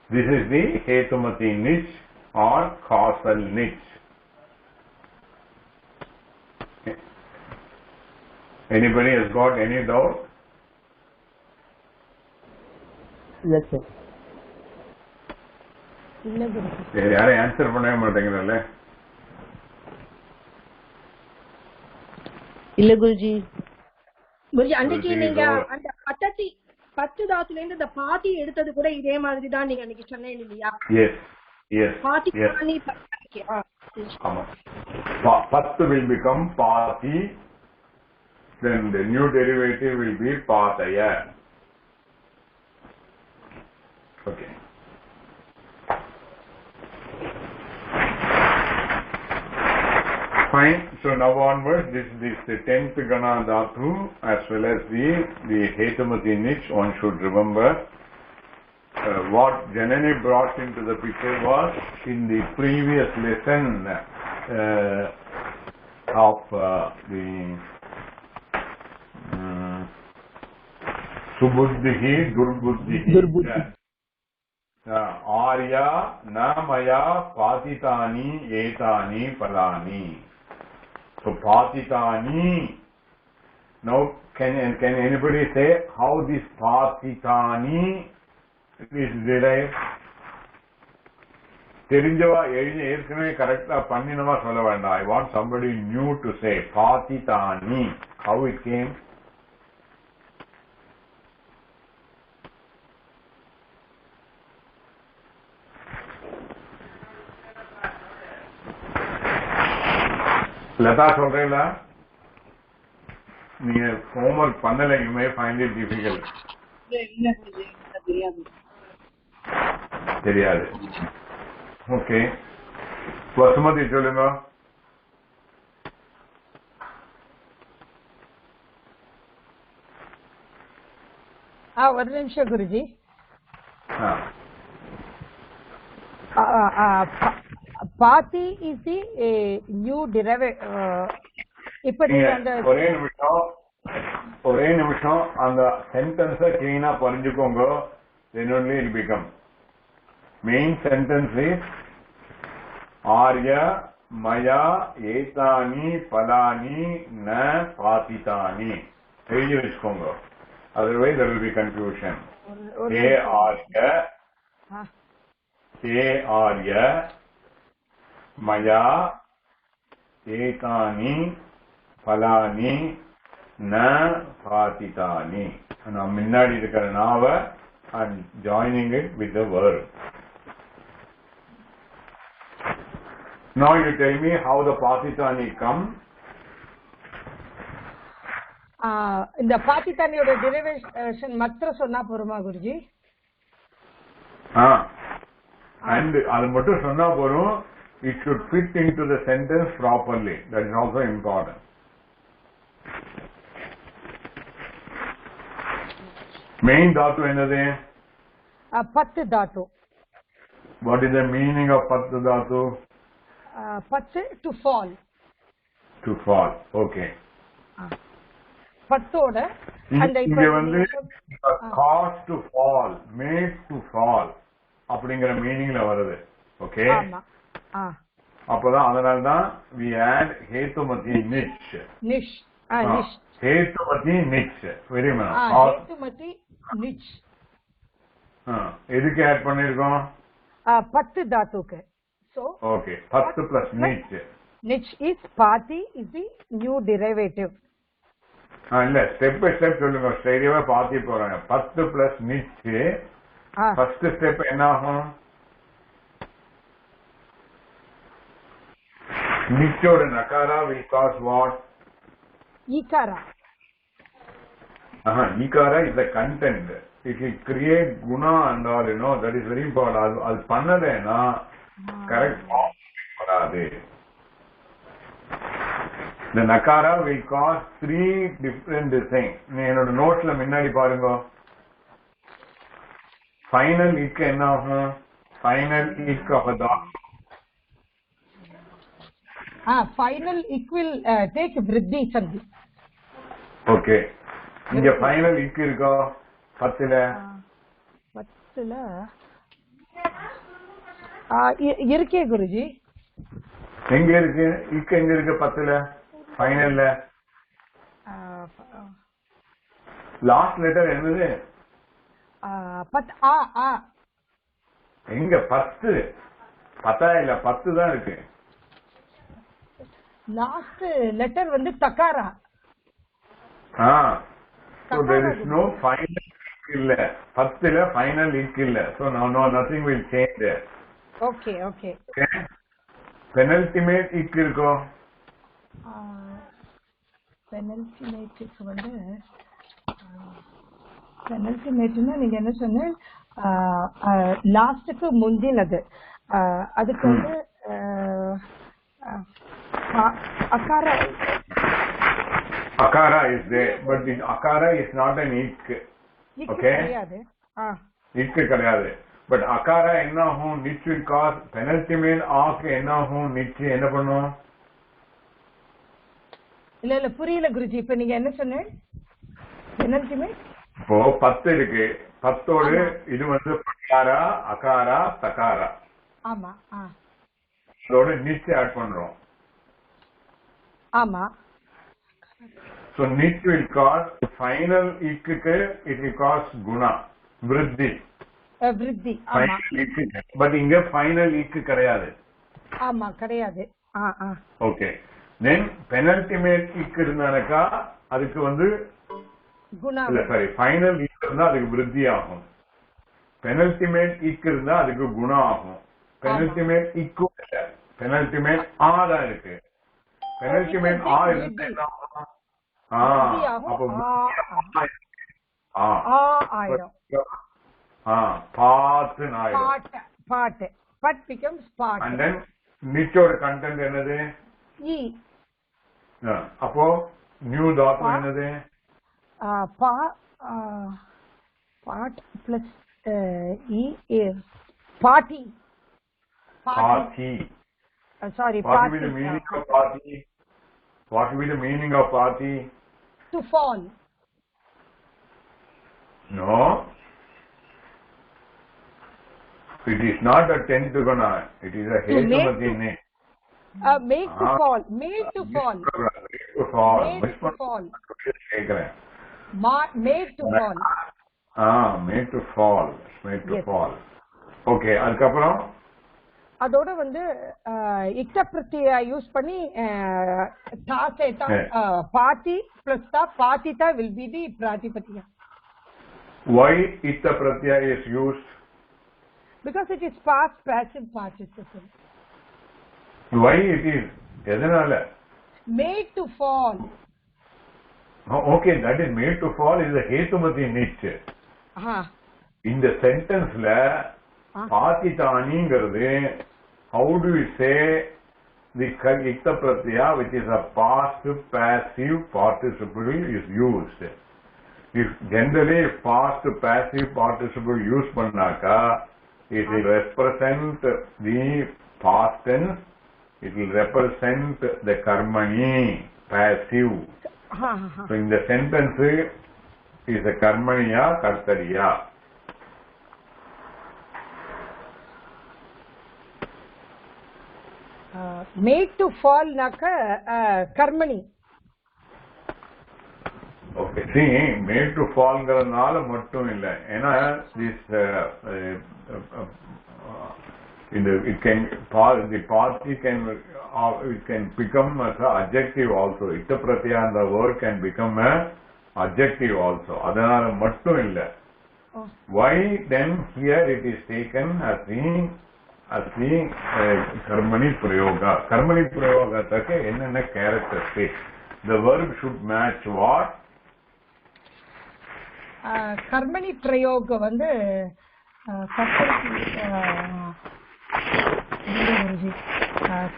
This is the Hetumati niche or causal niche. Anybody has got any doubt? Yes, sir. யாரும் answer பண்ணவே மாட்டேங்கிறல்ல? இல்ல குருஜி. குருஜி அன்னைக்கு நீங்க அந்த பத்தத்தி 10 தாத்துல இருந்து இந்த பாதி எடுத்தது கூட இதே மாதிரி தான் நீங்க அன்னைக்கு சொன்னீங்க இல்லையா? Yes. பாதி பாணி பத்தாக்கி. ஆமா. 10 will become பாதி. Then the new derivative will be Pataya. Okay. Fine. So now onwards, this is the 10th Gana Dhatu as well as the Hetumati niche. One should remember what Janani brought into the picture was in the previous lesson of the Subuddhihi Durbuddhihi. Arya Namaya Patitani Etani Palani. So Patitani. Now can anybody say how this Patitani is derived? தெரிஞ்சவா எழுதி ஏற்கனவே கரெக்டா பண்ணினவா சொல்ல வேண்டாம். I want somebody new to say Patitani. How it came? Latha சொல்றீங்களா? நீங்க homework பண்ணல, you may find it difficult. தெரியாது. Okay, Vasumathi சொல்லுங்க. ஒரு நிமிஷம் குருஜி. பாத்தி இஸ் தி நியூ டெரிவேட்டிவ். இப்படி அந்த ஒரே நிமிஷம் அந்த சென்டென்ஸ கிளீனா புரிஞ்சுக்கோங்க. then only it become main sentence is Arya Maya Etani Palani Na Patitani. எழுதி வச்சுக்கோங்க. Otherwise there will be confusion. Arya Maya Etani Palani Na Patitani. நான் முன்னாடி இருக்கிற நாவ and joining it with the verb. Now you tell me how the Patitani come. இந்த பாத்தித்தானியோட derivation மாத்திரம் சொன்னா போருமா Guruji? And அது மட்டும் சொன்னா போரும். It should fit into the sentence properly. That is also important. Main dhatu என்னது? 10 தாத்து. What is the meaning of pat dhatu? பத்து to fall. To fall. Okay. பத்தோட அந்த இங்க வந்து cause to fall, made to fall அப்படிங்கிற மீனிங்ல வருது. Okay, அப்பதான் அதனால்தான் we add hetumati niche. niche niche hetumati niche. Very ma'am. hetumati niche. எதுக்கு ஆட் பண்ணிருக்கோம்? பத்து தாத்துக்கு. So okay, 10 plus niche. niche is pati is the new derivative. இல்ல step by step சொல்லுங்க. ஸ்ட்ரைட்டாவே பாத்தி போறாங்க. 10 plus niche. ஃபர்ஸ்ட் ஸ்டெப் என்ன ஆகும்? நிச்சோட Nagara will cause what? ஈகாரா. ஈகாரா is the content. It will create guna and all, you know, that is very important. அது பண்ணலனா correct வராது. The nakara will cause 3 different things. நீ என்னோட நோட்ஸ்ல முன்னாடி பாருங்க. ஃபைனல் இக் என்ன ஆகும்? Final ik of a final ik will take vriddhi sandhi. Okay, இங்க ஃபைனல் இக் இருக்கோ 10ல? 10ல இருக்கே குருஜி. எங்க இருக்கு இக்? எங்க இருக்கு 10ல? ஃபைனல்ல லாஸ்ட் லெட்டர் என்னது? எங்க 10? 10 இல்ல 10 தான் இருக்கு. லாஸ்ட் லெட்டர் வந்து தகாரா. so there is no final இல்ல 10ல ஃபைனல் இக் இல்ல. so no nothing will change there. okay okay. penultimate இக் இருக்கோ? பெனல்டிமேட்டுக்கு வந்து பெனல்டிமேட்னா நீங்க என்ன சொன்ன? லாஸ்டுக்கு முந்தினது. அதுக்கு வந்து akara. Akara is there, but the akara is not an ik. Okay, ik கிடையாது. but akara என்ன ஆகும்? niche will cause penultimate ஆக்கு என்ன ஆகும்? niche என்ன பண்ணும்? இல்ல புரியல குருஜி. இப்ப நீங்க என்ன சொன்ன? penultimate இப்போ 10 இருக்கு. 10ஓடு இது வந்து பகாரா, அகாரா, தகாரா. ஆமா. அதோட niche ஆட் பண்றோம். ஆமா. so niche will cause final ikku, it will cause guna, vriddhi. vriddhi. ஆமா. but இங்க final ikku கிடையாது. ஆமா கிடையாது. okay, then penultimate ikku இருந்தானக்கா அதுக்கு வந்து குணா இல்ல சாரி ஃபைனல் ikku இருந்தா அதுக்கு vriddhi ஆகும். penultimate ikku இருந்தா அதுக்கு குணா ஆகும். penultimate ikku இல்ல, penultimate தான் இருக்கு. penultimate இருந்தா என்ன ஆகும்? அப்போ ஆயிடும். பாத்து ஆயிடும். பாட்டு பட் becomes part. and then nichோட கண்டென்ட் என்னது? e. அப்போ நியூ தாத்து என்னது? part plus e is party. Sorry, what party. will be the meaning of party? What will be the meaning of party? To fall. No, it is not a 10th guna. It is a hetumati ne. Make to fall. Made to fall. Made to fall. Made to fall. Made to fall. Made to fall. Okay, அதுக்கப்புறம் அதோட வந்து இக்த பிரத்யா use பண்ணி பாதி plus ta patita will be the pratipatiya. Why ikta pratyaya is used? Because it is past passive participle. Why it is? எதனால? Made to fall. Okay, that is made to fall is a hetumati niche. இந்த சென்டென்ஸ்ல பாத்திதானிங்கிறது how do we say the ikta pratyaya, which is a past passive participle, is used? If generally past passive participle use பண்ணாக்கா it will represent the past tense, it will represent the karmani, passive. So in the sentence is a karmaniya, kartariya. made to fall naka karmani. Okay, see, made to fall ங்கறனால மட்டும் இல்ல. ஏனா this it can the party can it can become as an adjective also. Itta pratyaya the word can become a adjective also. அதனால மட்டும் இல்ல. Why then here it is taken as the karmani prayoga. Karmani prayoga take enna characteristics? The verb should match what? கர்மணி பிரயோக வந்து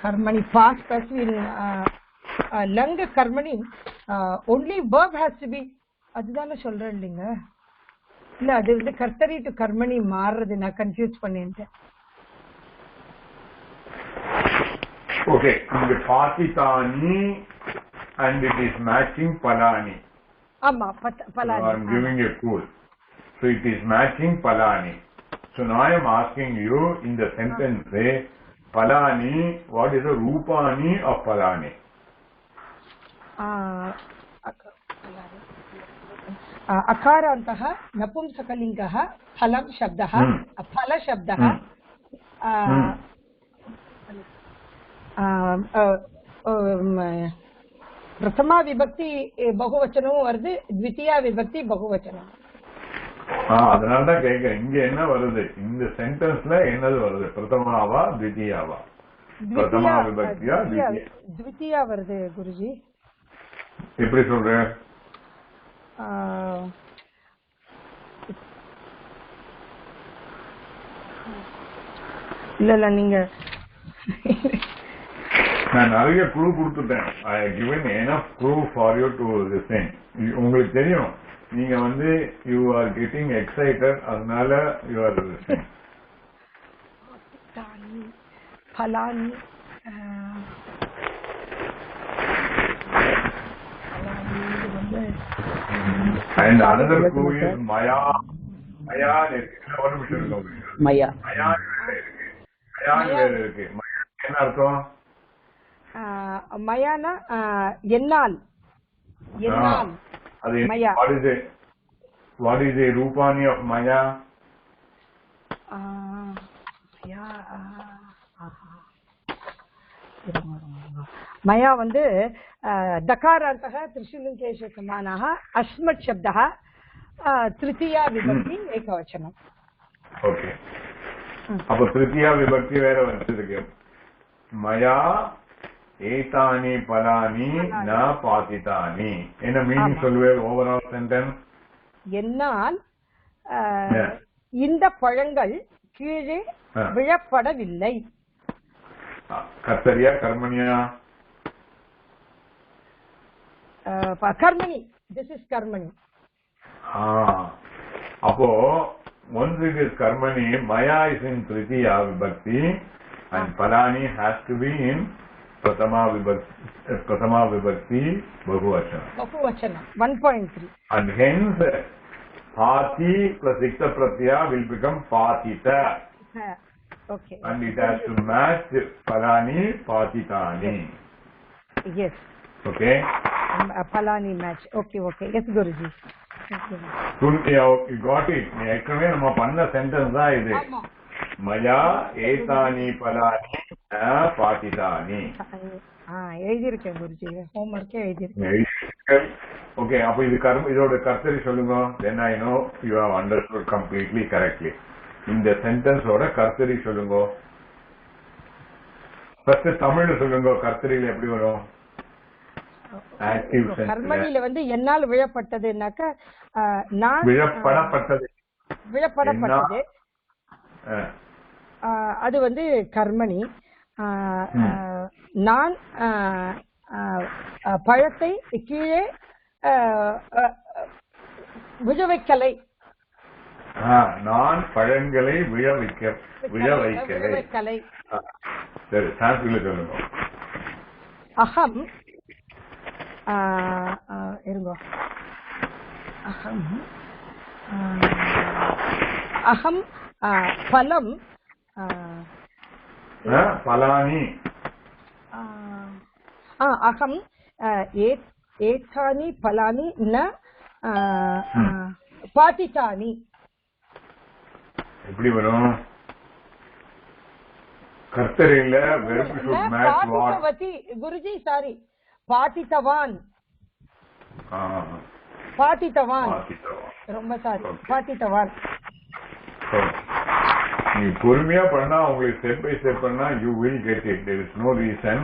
karmani past passive langa karmani only verb has to be அதுதானே சொல்றேன் இல்லைங்க இல்ல அது வந்து கர்த்தரி டு கர்மணி மாறுறது நான் கன்ஃபியூஸ் பண்ணிட்டேன் Okay, the patitani and it is matching palani. ஆமா palani. So I am giving a clue. So it is matching palani. So now I am asking you in the sentence say palani, what is the rupani of palani? अकारान्तः नपुंसकलिङ्गः फलं शब्दः फलशब्दः प्रथमा विभक्ति बहुवचनम வருது द्वितीया विभक्ति बहुवचनम அதனால தான் கேக்குறேன் இங்க என்ன வருது இந்த சென்டென்ஸ்ல என்னது வருது பிரதமாவா द्वितीयाவா பிரதமா விபக்தியா द्वितीया வருது குருஜி எப்படி சொல்றேன் இல்ல நீங்க நான் நிறைய க்ளூ கொடுத்துட்டேன். I have given enough clue for you to listen. உங்களுக்கு தெரியும் நீங்க வந்து you are getting excited அதனால you are listening. பலானி and another clue is maya. maya ஒரு நிமிஷம் இருக்கு மயா maya இருக்கு என்ன அர்த்தம் மயானா என்னால் என்னால் அது மயா what is the rupani of maya மயா வந்து दकारान्तः त्रिशूलिङ्गेषु समानः अस्मत् शब्दः तृतीया विभक्ति एकवचनम् ஓகே அப்ப तृतीया விபக்தி வேற வந்திருக்கு மயா ஏதானி பலானி ந பாதிதானி என்ன மீனிங் சொல்லுவேன் ஓவரால் சென்டென்ஸ் என்னால் இந்த பழங்கள் கீழே விழப்படவில்லை கர்த்தரியா கர்மணியா கர்மணி this is karmani அப்போ once it is karmani maya is in tritiya vibhakti and palani has to be in prathama vibhakti bahuvachana 1.3 and hence pati plus ikta pratyaya will become patita okay and it has to match palani patitani yes okay palani match okay yes guruji you got it ஏற்கனவே நம்ம பண்ண sentence தான் இது மயா ஏதானி பலானி பாதிதானி எழுதியிருக்கேன் குருஜி ஹோம்வொர்க்கே எழுதியிருக்கேன் okay அப்ப இது இதோட கர்த்தரி சொல்லுங்க then I know you have understood completely correctly இந்த சென்டென்ஸோட கர்த்தரி சொல்லுங்க ஃபர்ஸ்ட் தமிழ்ல சொல்லுங்க கர்த்தரியில எப்படி வரும் ஆக்டிவ் சென்டென்ஸ் கர்மணியில வந்து என்னால் விழப்பட்டதுனாக்க நான் விழப்படப்பட்டது அது வந்து கர்மணி நான் பழத்தை கீழே விழ வைக்கலை நான் பழங்களை விழ வைக்கலை. சரி, சான்ஸ்கிரிட்ல சொல்லுங்க. அகம் இருங்கோ. அகம் அகம் பலம் பலானி. அகம் ஏதானி பலானி ந பாதிதானி. எப்படி வரும்? கர்த்தரில verb should match what? Guruji sorry, பாதிதவான். பாதிதவான், ரொம்ப சாரி, பாதிதவான். நீ பொறுமையா பண்ணா, உங்களுக்கு ஸ்டெப் பை ஸ்டெப் பண்ணா you will get it. There is no reason.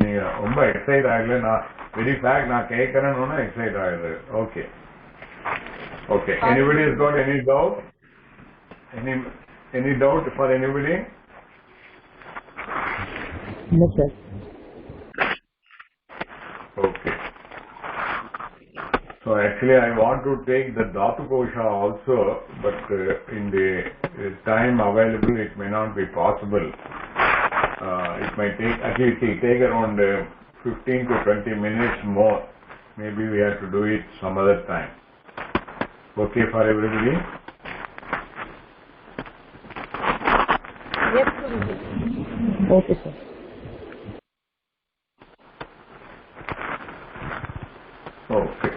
நீங்க ரொம்ப எக்ஸைட் ஆகல. நான் வெரி ஃபேக்ட் நான் கேட்கறேன்னு எக்ஸைட் ஆகுது. Okay okay. Anybody has got any doubt? Any doubt for anybody? No sir. Okay. So actually I want to take the Dhatu Kosha also, but in the time available it may not be possible. It might take, actually it will take around 15 to 20 minutes more. Maybe we have to do it some other time. Okay for everybody? Yes, Guruji. Okay, sir. Okay.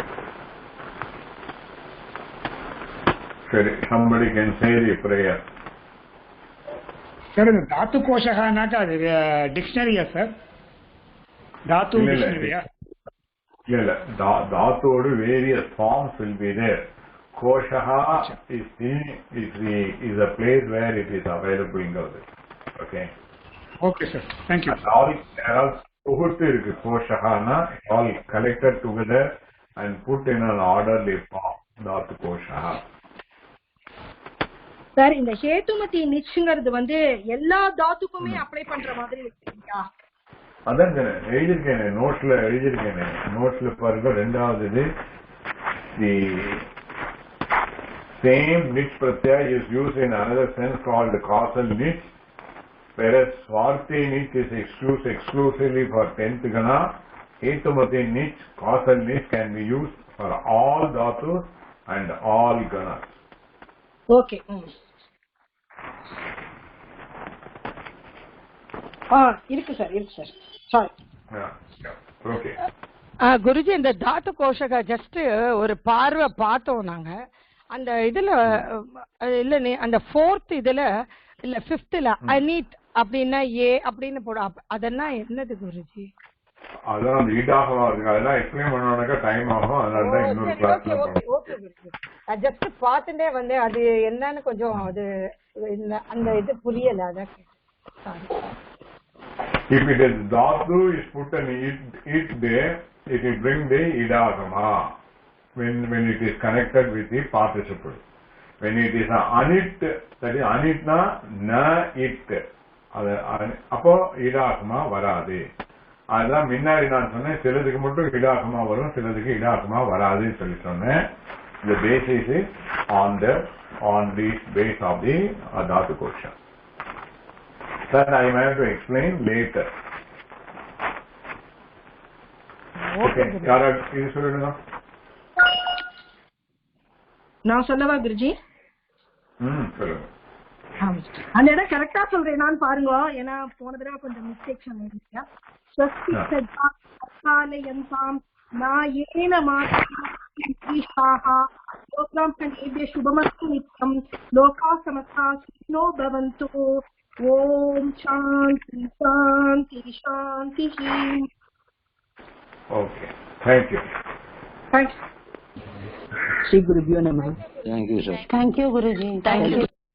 Somebody can say the prayer. Sir, இந்த தாத்து கோஷகானாக்கா அது டிக்ஷனரியா sir? தாத்து டிக்ஷனரியா? இல்ல, தாத்தோட various forms will be there. Koshaha is a place where it is available in English. Okay. Okay sir, thank you. All together இருக்கு. கோஷகானா all collected together and put in an orderly form. Tattva Gosha. Sir, இந்த ஹேதுமதி நிச்சுங்கிறது வந்து எல்லா தாத்துக்குமே apply பண்ற மாதிரி இருக்கீங்களா? அதான் எழுதியிருக்கேன், நோட்ஸ்ல எழுதியிருக்கேன். நோட்ஸ்ல பாருங்க, ரெண்டாவது இது the same niche pratyaya is used in another sense called causal niche, whereas swarti niche is used exclusively for 10th gana. Hetumati niche, causal niche can be used for all dhatus and all ganas. Okay. இருக்கு sir, இருக்கு sir. Sorry. Okay. Guruji, இந்த தாத்து கோஷக just ஒரு பார்வை பார்த்தோம் நாங்க. அந்த இதுல இல்ல, அந்த 4th இதுல இல்ல 5thல அனிட் அப்படின்னா ஏ அப்படின்னு போடும். அதெல்லாம் என்னது குருஜி? அதான் ஈடாகவா இருக்கு. அதெல்லாம் எக்ஸ்பிளைன் பண்ணனும்னா டைம் ஆகும். அதனால தான் இன்னொரு கிளாஸ்ல போறோம். ஓகே குருஜி. ஜஸ்ட் பார்த்துட்டே வந்து அது என்னன்னு கொஞ்சம் அது அந்த இது புரியல. அதான் sorry. If it is dhatu is put an it there, it will bring the idagama when it is connected with the participle. When it is an anit, that is anit na it, அப்போ idagama varade. அதான் முன்னாடி நான் சொன்னேன், சிலதுக்கு மட்டும் இடாகமா வரும், சிலதுக்கு இடாகமா வராதுன்னு சொல்லி சொன்னேன். The basis is on the base of the dhatu kosha. That I am going to explain later. Okay. யாரா இது சொல்லுங்க. நான் சொல்லவா குருஜி? சொல்லுங்க. அந்த இடம் கரெக்டா சொல்றேன் பாருங்க. ஏன்னா போன தடவை கொஞ்சம் மிஸ்டேக்ஸ் ஆயிருந்துச்சு. ஸ்வஸ்திகாலயந்தாம் நாயேன மாத்ரீஷாஹ லோகாம்பனேபிய சுபமஸ்து நித்யம் லோகா சமஸ்தா சுகினோ பவந்து. ஓம் சாந்தி சாந்தி சாந்தி. Okay. Thank you. Thanks. Shri Gurubhyo Namaha. Thank you, Guruji. Thank you.